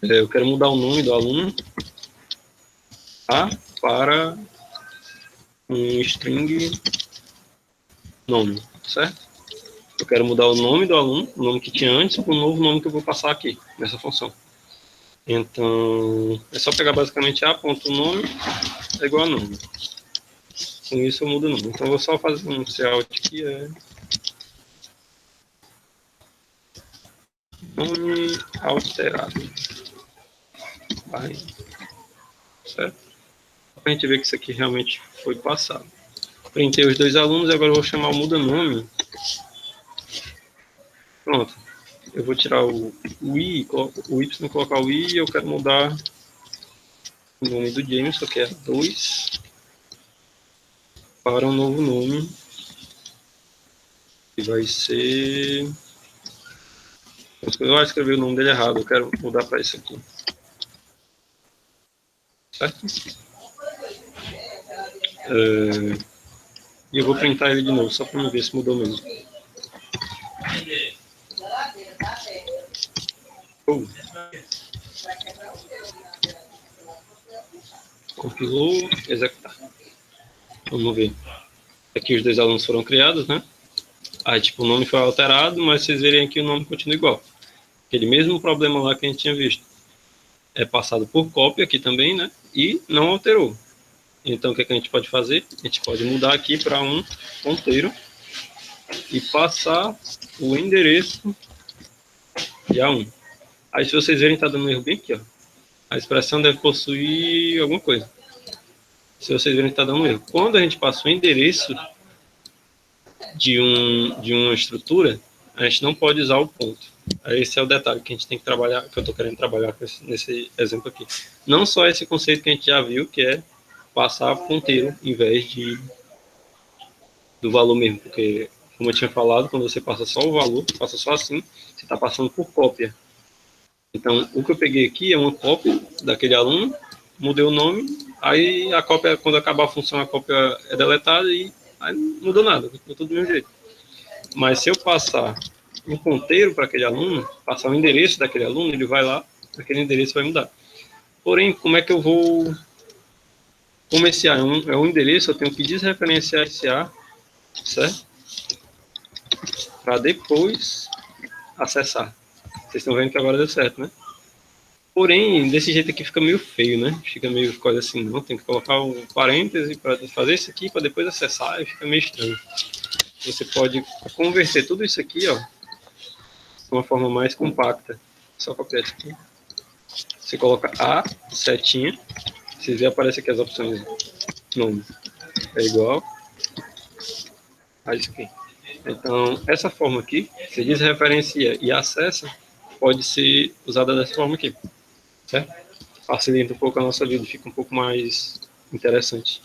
Eu quero mudar o nome do aluno para um string nome, certo? Eu quero mudar o nome do aluno, o nome que tinha antes, para o novo nome que eu vou passar aqui, nessa função. Então, é só pegar basicamente a.nome é igual a nome. Com isso eu mudo o nome. Então, eu vou só fazer um cout aqui, nome alterado. Certo? Para a gente ver que isso aqui realmente foi passado. Printei os dois alunos e agora eu vou chamar o muda nome. Pronto. Eu vou tirar o i, o y, colocar o i e eu quero mudar o nome do Jameson, que é 2, para um novo nome, que vai ser... Eu escrevi o nome dele errado, eu quero mudar para isso aqui. Certo? E eu vou printar ele de novo, só para ver se mudou mesmo. Compilou, executar. Vamos ver. Aqui os 2 alunos foram criados, né? Aí, tipo, o nome foi alterado, mas vocês verem aqui o nome continua igual. Aquele mesmo problema lá que a gente tinha visto. É passado por cópia aqui também, né? E não alterou. Então, o que a gente pode fazer? A gente pode mudar aqui para um ponteiro e passar o endereço de A1. Aí, se vocês verem, está dando um erro bem aqui, ó. A expressão deve possuir alguma coisa. Se vocês verem, está dando um erro. Quando a gente passa o endereço de uma estrutura, a gente não pode usar o ponto. Esse é o detalhe que a gente tem que trabalhar, que eu estou querendo trabalhar nesse exemplo aqui. Não só esse conceito que a gente já viu, que é passar ponteiro em vez do valor mesmo, porque, como eu tinha falado, quando você passa só o valor, passa só assim, você está passando por cópia. Então, o que eu peguei aqui é uma cópia daquele aluno, mudei o nome, aí a cópia, quando acabar a função, a cópia é deletada e aí não mudou nada, ficou tudo do mesmo jeito. Mas se eu passar um ponteiro para aquele aluno, passar o endereço daquele aluno, ele vai lá, aquele endereço vai mudar. Porém, como é que eu vou comerciar? É um endereço, eu tenho que desreferenciar esse A, certo? Para depois acessar. Vocês estão vendo que agora deu certo, né? Porém, desse jeito aqui fica meio feio, né? Fica meio coisa assim, não, tem que colocar um parêntese para fazer isso aqui, para depois acessar, e fica meio estranho. Você pode converter tudo isso aqui, ó, de uma forma mais compacta. Só copiar isso aqui. Você coloca A, setinha, vocês verem, aparece aqui as opções. Nome é igual a isso aqui. Então, essa forma aqui, você desreferencia e acessa, pode ser usada dessa forma aqui, certo? Facilita um pouco a nossa vida, fica um pouco mais interessante.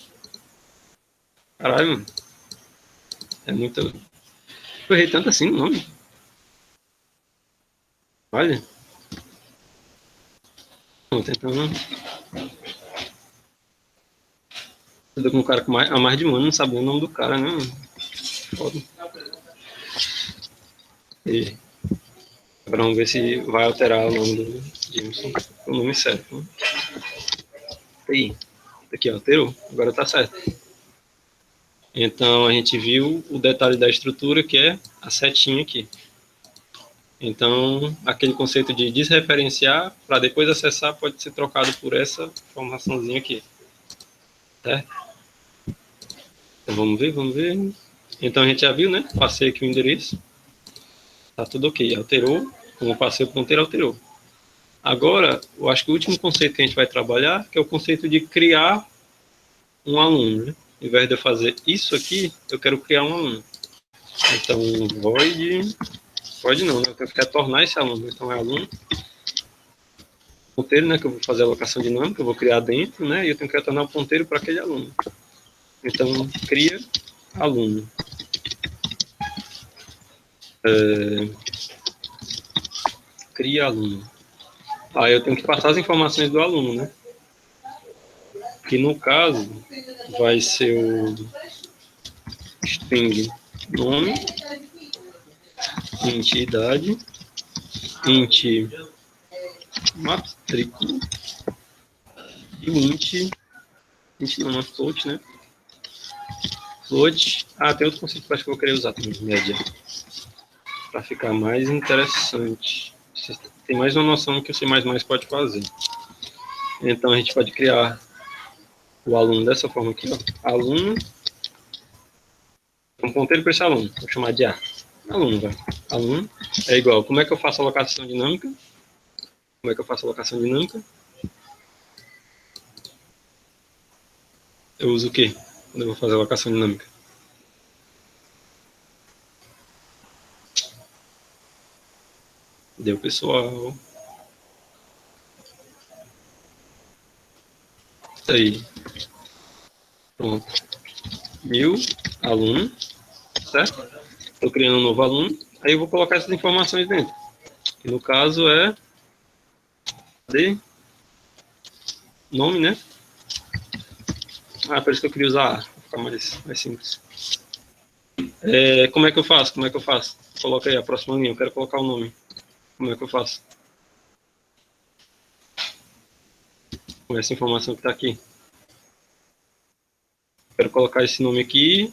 Caralho, mano. É muito... Eu errei tanto assim no nome. Olha. Vamos tentando... Eu tô com um cara há mais de um ano, não sabendo o nome do cara, né? Foda. E... Agora vamos ver se vai alterar o nome do Jameson. O nome certo, né? Aí. Aqui, alterou. Agora tá certo. Então, a gente viu o detalhe da estrutura, que é a setinha aqui. Então, aquele conceito de desreferenciar, para depois acessar, pode ser trocado por essa informaçãozinha aqui. Certo? Então, vamos ver. Então, a gente já viu, né? Passei aqui o endereço. Tá tudo ok. Alterou. Como passei o ponteiro, alterou. Agora, eu acho que o último conceito que a gente vai trabalhar, que é o conceito de criar um aluno, né? Ao invés de eu fazer isso aqui, eu quero criar um aluno. Então, void não, né? Eu tenho que retornar esse aluno. Então, é aluno. Ponteiro, né? Que eu vou fazer a alocação dinâmica, eu vou criar dentro, né? E eu tenho que retornar o ponteiro para aquele aluno. Então, cria aluno. Cria aluno. Aí eu tenho que passar as informações do aluno, né? Que no caso vai ser o string nome, int idade, int matrícula e int não, float, né? Float. Tem outro conceito que eu acho que eu vou querer usar também, média, para ficar mais interessante. Você tem mais uma noção do que o C++ pode fazer. Então a gente pode criar o aluno dessa forma aqui, ó. Aluno, um ponteiro para esse aluno, vou chamar de A. Aluno, vai. Aluno é igual. Como é que eu faço a alocação dinâmica? Eu uso o quê quando eu vou fazer a alocação dinâmica? Deu, pessoal. Isso aí. Pronto. 1000 aluno, certo? Estou criando um novo aluno. Aí eu vou colocar essas informações dentro. Que no caso é de nome, né? Por isso que eu queria usar A, para ficar mais simples. Como é que eu faço? Coloca aí a próxima linha, eu quero colocar o nome. Como é que eu faço? com essa informação que está aqui. Quero colocar esse nome aqui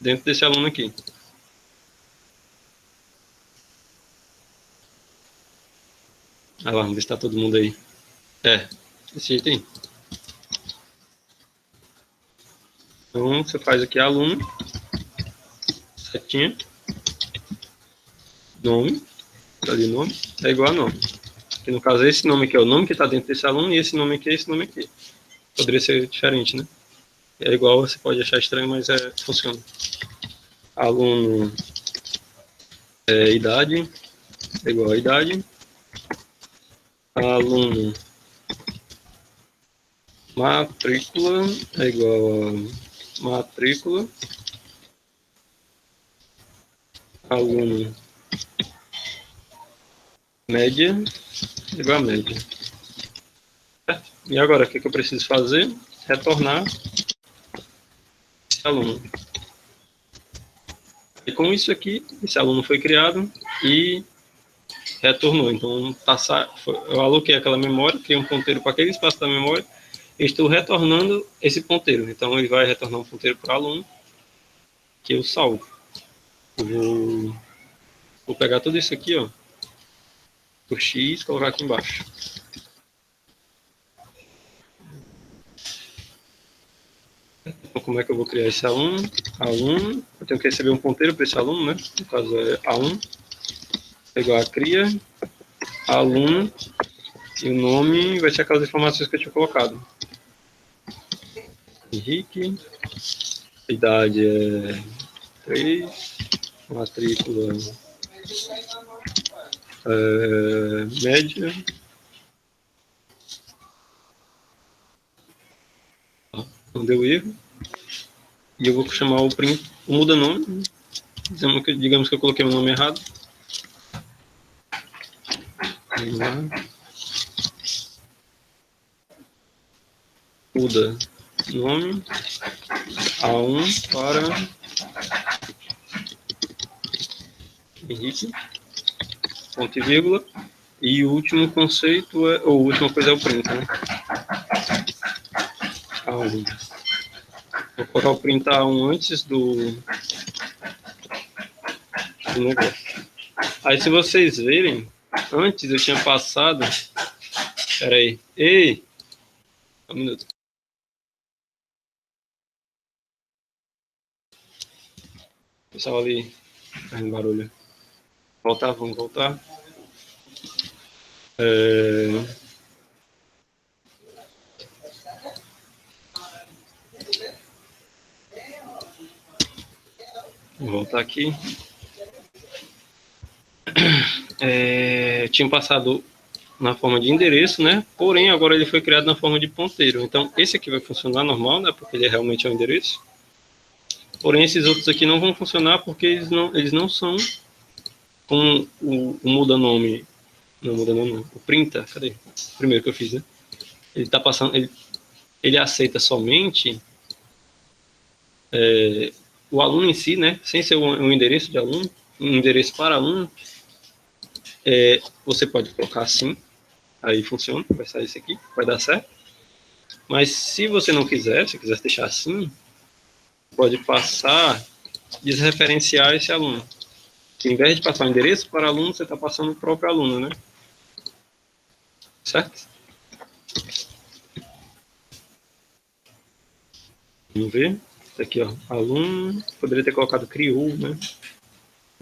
dentro desse aluno aqui. Ah lá, vamos ver se está todo mundo aí. Desse jeito aí. Então, você faz aqui aluno, setinha, nome, ali nome, é igual a nome. Que no caso, esse nome aqui é o nome que está dentro desse aluno, e esse nome aqui é esse nome aqui. Poderia ser diferente, né? É igual, você pode achar estranho, mas funciona. Aluno, idade, é igual a idade. Aluno, matrícula, é igual a matrícula. Aluno, média, é igual a média. Certo? E agora, o que eu preciso fazer? Retornar esse aluno. E com isso aqui, esse aluno foi criado e retornou. Então, eu aloquei aquela memória, criei um ponteiro para aquele espaço da memória, e estou retornando esse ponteiro. Então, ele vai retornar um ponteiro para o aluno, que eu salvo. Eu vou pegar tudo isso aqui, ó, por X, colocar aqui embaixo. Então, como é que eu vou criar esse aluno? Aluno, eu tenho que receber um ponteiro para esse aluno, né? No caso é A1, igual a cria, aluno, e o nome vai ser aquelas informações que eu tinha colocado. Henrique, idade é 3, matrícula média. Não deu erro. E eu vou chamar o print, o muda nome. Digamos que eu coloquei o nome errado. Vamos lá. Muda nome A1 para Henrique, ponto e vírgula. E o último conceito ou a última coisa é o print, né? A1. Vou colocar o print A1 antes do negócio. Aí, se vocês verem, antes eu tinha passado. Espera aí. Ei! Um minuto. O pessoal ali fazendo barulho. Vamos voltar. Vou voltar aqui. Tinha passado na forma de endereço, né? Porém, agora ele foi criado na forma de ponteiro. Então, esse aqui vai funcionar normal, né? Porque ele realmente é um endereço. Porém, esses outros aqui não vão funcionar porque eles não são com o muda-nome. Não muda nome, não. O printa, cadê? O primeiro que eu fiz, né? Ele tá passando, ele aceita somente o aluno em si, né? Sem ser um endereço de aluno, um endereço para aluno. Você pode colocar assim, aí funciona, vai sair isso aqui, vai dar certo. Mas se você não quiser, se quiser deixar assim, pode passar, desreferenciar esse aluno. Que, em vez de passar o endereço para aluno, você está passando o próprio aluno, né? Certo? Vamos ver. Aqui, ó, aluno, poderia ter colocado criou, né?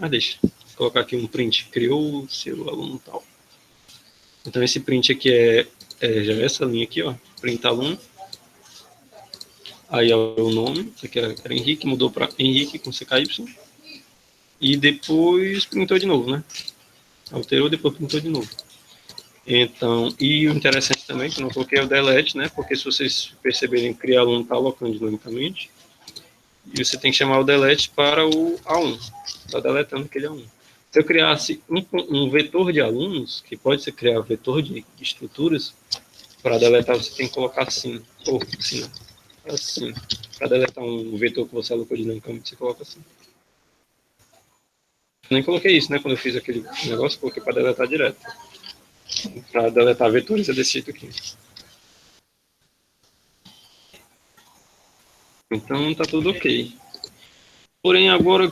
Deixa. Vou colocar aqui um print, criou seu aluno tal. Então esse print aqui já é essa linha aqui, ó, print aluno. Aí é o nome, esse aqui era Henrique, mudou para Henrique com CKY. E depois printou de novo, né? Alterou, depois printou de novo. Então, e o interessante também, que eu não coloquei é o delete, né? Porque se vocês perceberem, criar aluno está alocando dinamicamente. E você tem que chamar o delete para o A1. Está deletando aquele A1. Se eu criasse um vetor de alunos, que pode ser criar vetor de estruturas, para deletar você tem que colocar assim, ou assim. Para deletar um vetor que você alocou dinamicamente, você coloca assim. Eu nem coloquei isso, né? Quando eu fiz aquele negócio, coloquei para deletar direto. Para deletar vetores é desse jeito aqui. Então tá tudo ok. Porém, agora,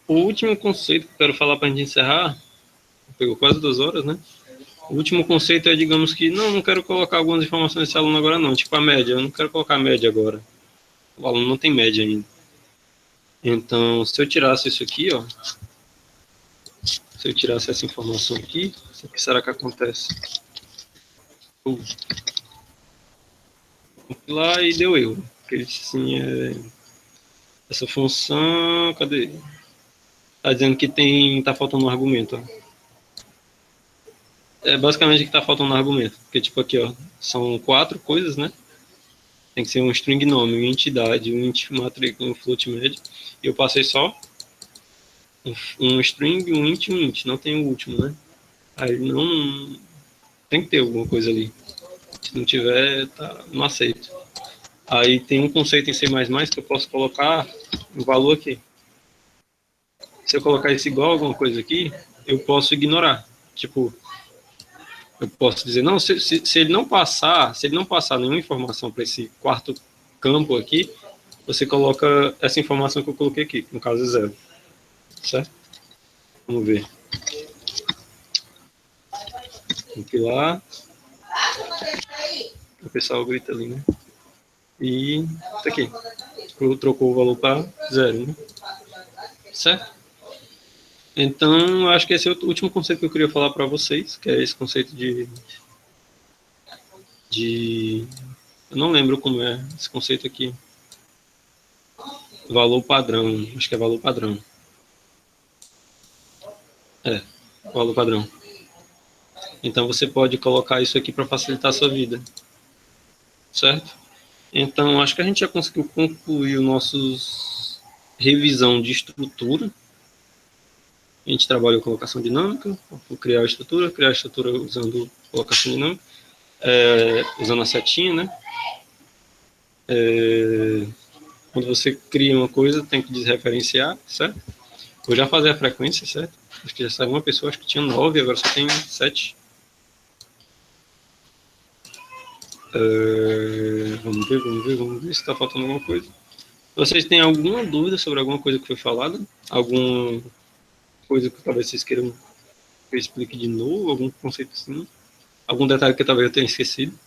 o último conceito que eu quero falar para a gente encerrar, pegou quase 2 horas, né? O último conceito é, digamos que, não quero colocar algumas informações desse aluno agora não, tipo a média, eu não quero colocar a média agora. O aluno não tem média ainda. Então, se eu tirasse isso aqui, ó, se eu tirasse essa informação aqui, o que será que acontece? Lá e deu erro. Porque ele disse assim, essa função, cadê? Tá dizendo que tá faltando um argumento, ó. É basicamente que tá faltando um argumento. Porque, tipo, aqui, ó, são 4 coisas, né? Tem que ser um string nome, uma entidade, um int matrícula, um float médio. E eu passei só um string, um int e um int. Não tem o último, né? Aí não tem que ter alguma coisa ali. Se não tiver, tá, não aceito. Aí tem um conceito em C++ que eu posso colocar um valor aqui. Se eu colocar isso igual a alguma coisa aqui, eu posso ignorar. Tipo, eu posso dizer, não, se ele não passar nenhuma informação para esse quarto campo aqui, você coloca essa informação que eu coloquei aqui, no caso é 0. Certo? Vamos ver. Compilar. O pessoal grita ali, né? E tá aqui. Trocou o valor para 0, né? Certo? Então, acho que esse é o último conceito que eu queria falar para vocês, que é esse conceito de... Eu não lembro como é esse conceito aqui. Valor padrão. Acho que é valor padrão. Valor padrão. Então, você pode colocar isso aqui para facilitar a sua vida. Certo? Então, acho que a gente já conseguiu concluir o nosso revisão de estrutura. A gente trabalhou colocação dinâmica, criar a estrutura usando colocação dinâmica, usando a setinha, né? Quando você cria uma coisa, tem que desreferenciar, certo? Vou já fazer a frequência, certo? Acho que já saiu uma pessoa, acho que tinha 9, agora só tem 7. Vamos ver se está faltando alguma coisa. Vocês têm alguma dúvida sobre alguma coisa que foi falada? Alguma coisa que talvez vocês queiram que eu explique de novo? Algum conceito assim? Algum detalhe que talvez eu tenha esquecido?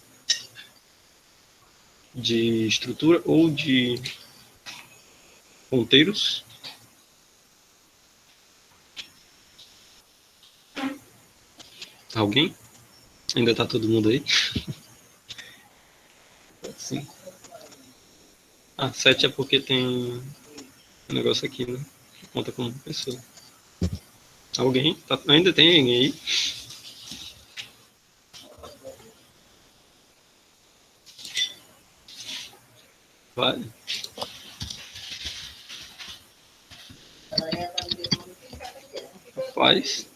De estrutura ou de ponteiros? Alguém? Ainda tá todo mundo aí? Sim. 7 é porque tem um negócio aqui, né? Que conta como pessoa. Alguém? Ainda tem alguém aí? Vale. Rapaz.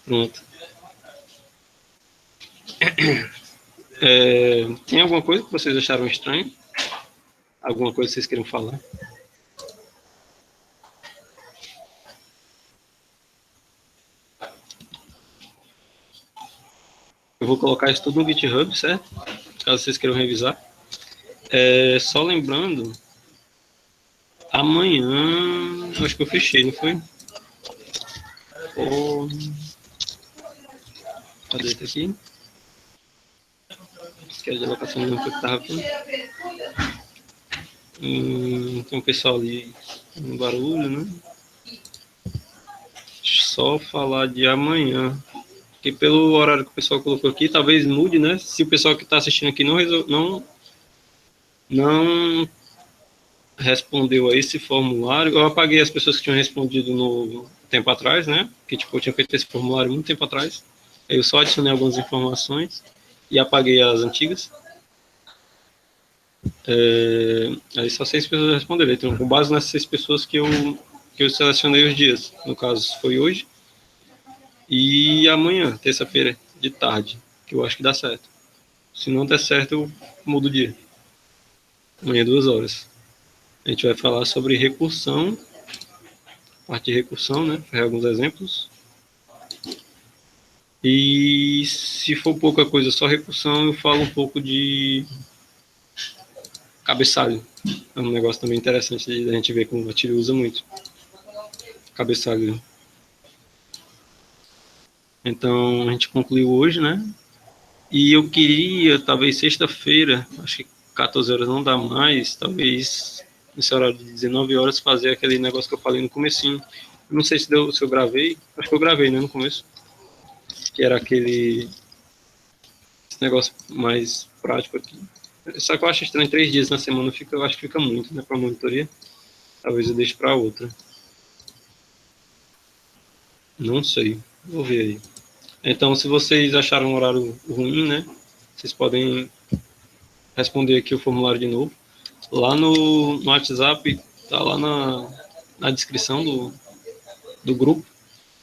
Pronto. Tem alguma coisa que vocês acharam estranho? Alguma coisa que vocês queiram falar? Eu vou colocar isso tudo no GitHub, certo? Caso vocês queiram revisar. Só lembrando, amanhã, acho que eu fechei, não foi? Cadê isso aqui? Que é de alocação de que eu tava aqui. Tem um pessoal ali no barulho, né? Só falar de amanhã. Porque pelo horário que o pessoal colocou aqui, talvez mude, né? Se o pessoal que está assistindo aqui não respondeu a esse formulário, eu apaguei as pessoas que tinham respondido no tempo atrás, né? Que tipo, eu tinha feito esse formulário muito tempo atrás. Aí eu só adicionei algumas informações e apaguei as antigas. Aí só 6 pessoas responderam. Então, com base nessas 6 pessoas que eu selecionei os dias. No caso, foi hoje e amanhã, terça-feira, de tarde, que eu acho que dá certo. Se não der certo, eu mudo o dia. Amanhã, 2 horas. A gente vai falar sobre recursão, parte de recursão, né? Fazer alguns exemplos. E se for pouca coisa, só recursão, eu falo um pouco de cabeçalho. É um negócio também interessante da gente ver como o Atílio usa muito. Cabeçalho. Então, a gente concluiu hoje, né? E eu queria, talvez sexta-feira, acho que 14 horas não dá mais, talvez nesse horário de 19 horas fazer aquele negócio que eu falei no comecinho. Eu não sei se eu gravei, acho que eu gravei, né, no começo. Que era aquele negócio mais prático aqui. Só que eu acho estranho, 3 dias na semana, eu acho que fica muito, né, para monitoria. Talvez eu deixe para outra. Não sei, vou ver aí. Então, se vocês acharam um horário ruim, né, vocês podem responder aqui o formulário de novo. Lá no WhatsApp, tá lá na descrição do grupo.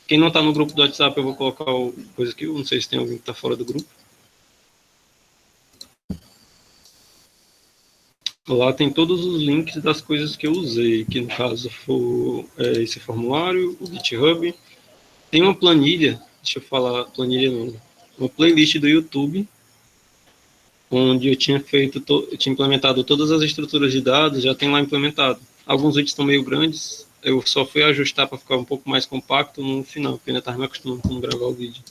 Quem não tá no grupo do WhatsApp, eu vou colocar coisa aqui. Eu não sei se tem alguém que tá fora do grupo. Lá tem todos os links das coisas que eu usei, que no caso foi esse formulário, o GitHub. Tem uma planilha, deixa eu falar, planilha não, uma playlist do YouTube, onde eu tinha eu tinha implementado todas as estruturas de dados, já tem lá implementado. Alguns vídeos estão meio grandes, eu só fui ajustar para ficar um pouco mais compacto no final, porque ainda estava me acostumando com gravar o vídeo.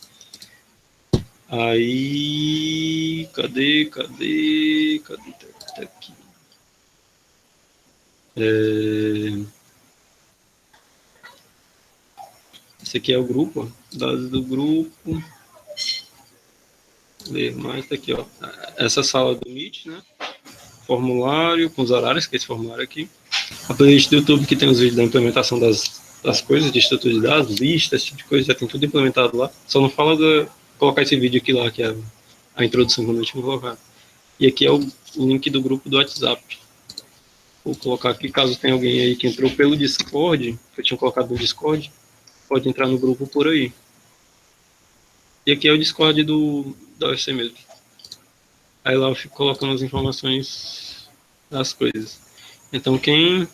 Aí, cadê? Tá aqui. Esse aqui é o grupo, ó, dados do grupo. Ler mais, tá aqui, ó. Essa sala do Meet, né? Formulário, com os horários, que é esse formulário aqui. A playlist do YouTube que tem os vídeos da implementação das coisas, de estrutura de dados, listas, esse tipo de coisa, já tem tudo implementado lá. Só não fala de colocar esse vídeo aqui lá, que é a introdução que eu vou colocar. E aqui é o link do grupo do WhatsApp. Vou colocar aqui, caso tenha alguém aí que entrou pelo Discord, que eu tinha colocado no Discord, pode entrar no grupo por aí. E aqui é o Discord da UFC mesmo. Aí lá eu fico colocando as informações das coisas. Então quem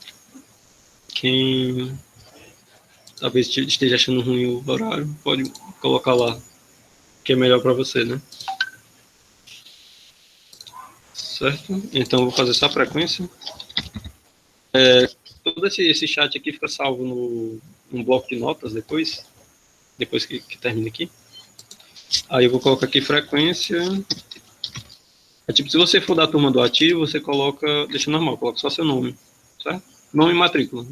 talvez esteja achando ruim o horário, pode colocar lá, que é melhor para você, né? Certo? Então eu vou fazer essa frequência. Todo esse chat aqui fica salvo num bloco de notas depois que termina aqui. Aí eu vou colocar aqui frequência. Tipo, se você for da turma do ativo, você coloca, deixa normal, coloca só seu nome, certo? Nome e matrícula.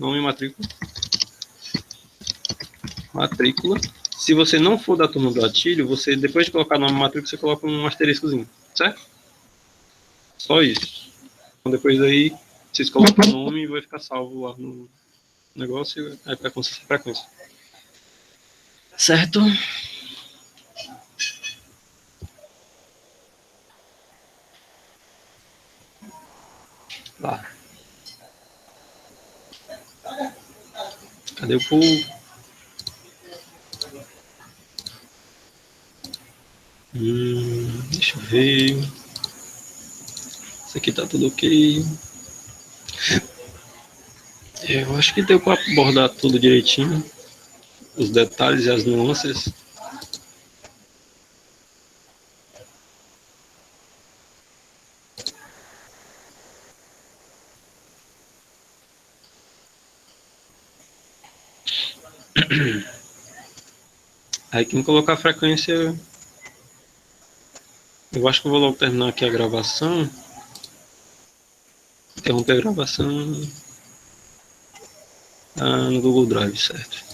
Matrícula. Se você não for da turma do Atílio, você, depois de colocar nome e matrícula, você coloca um asteriscozinho, certo? Só isso. Então, depois aí, vocês colocam o nome e vai ficar salvo lá no negócio e aí vai constar essa frequência. Certo? Lá. Cadê o povo? Deixa eu ver. Isso aqui tá tudo ok. Eu acho que deu para abordar tudo direitinho. Os detalhes e as nuances. Aí quem colocar a frequência, eu acho que eu vou logo terminar aqui a gravação. Interromper a gravação no Google Drive, certo?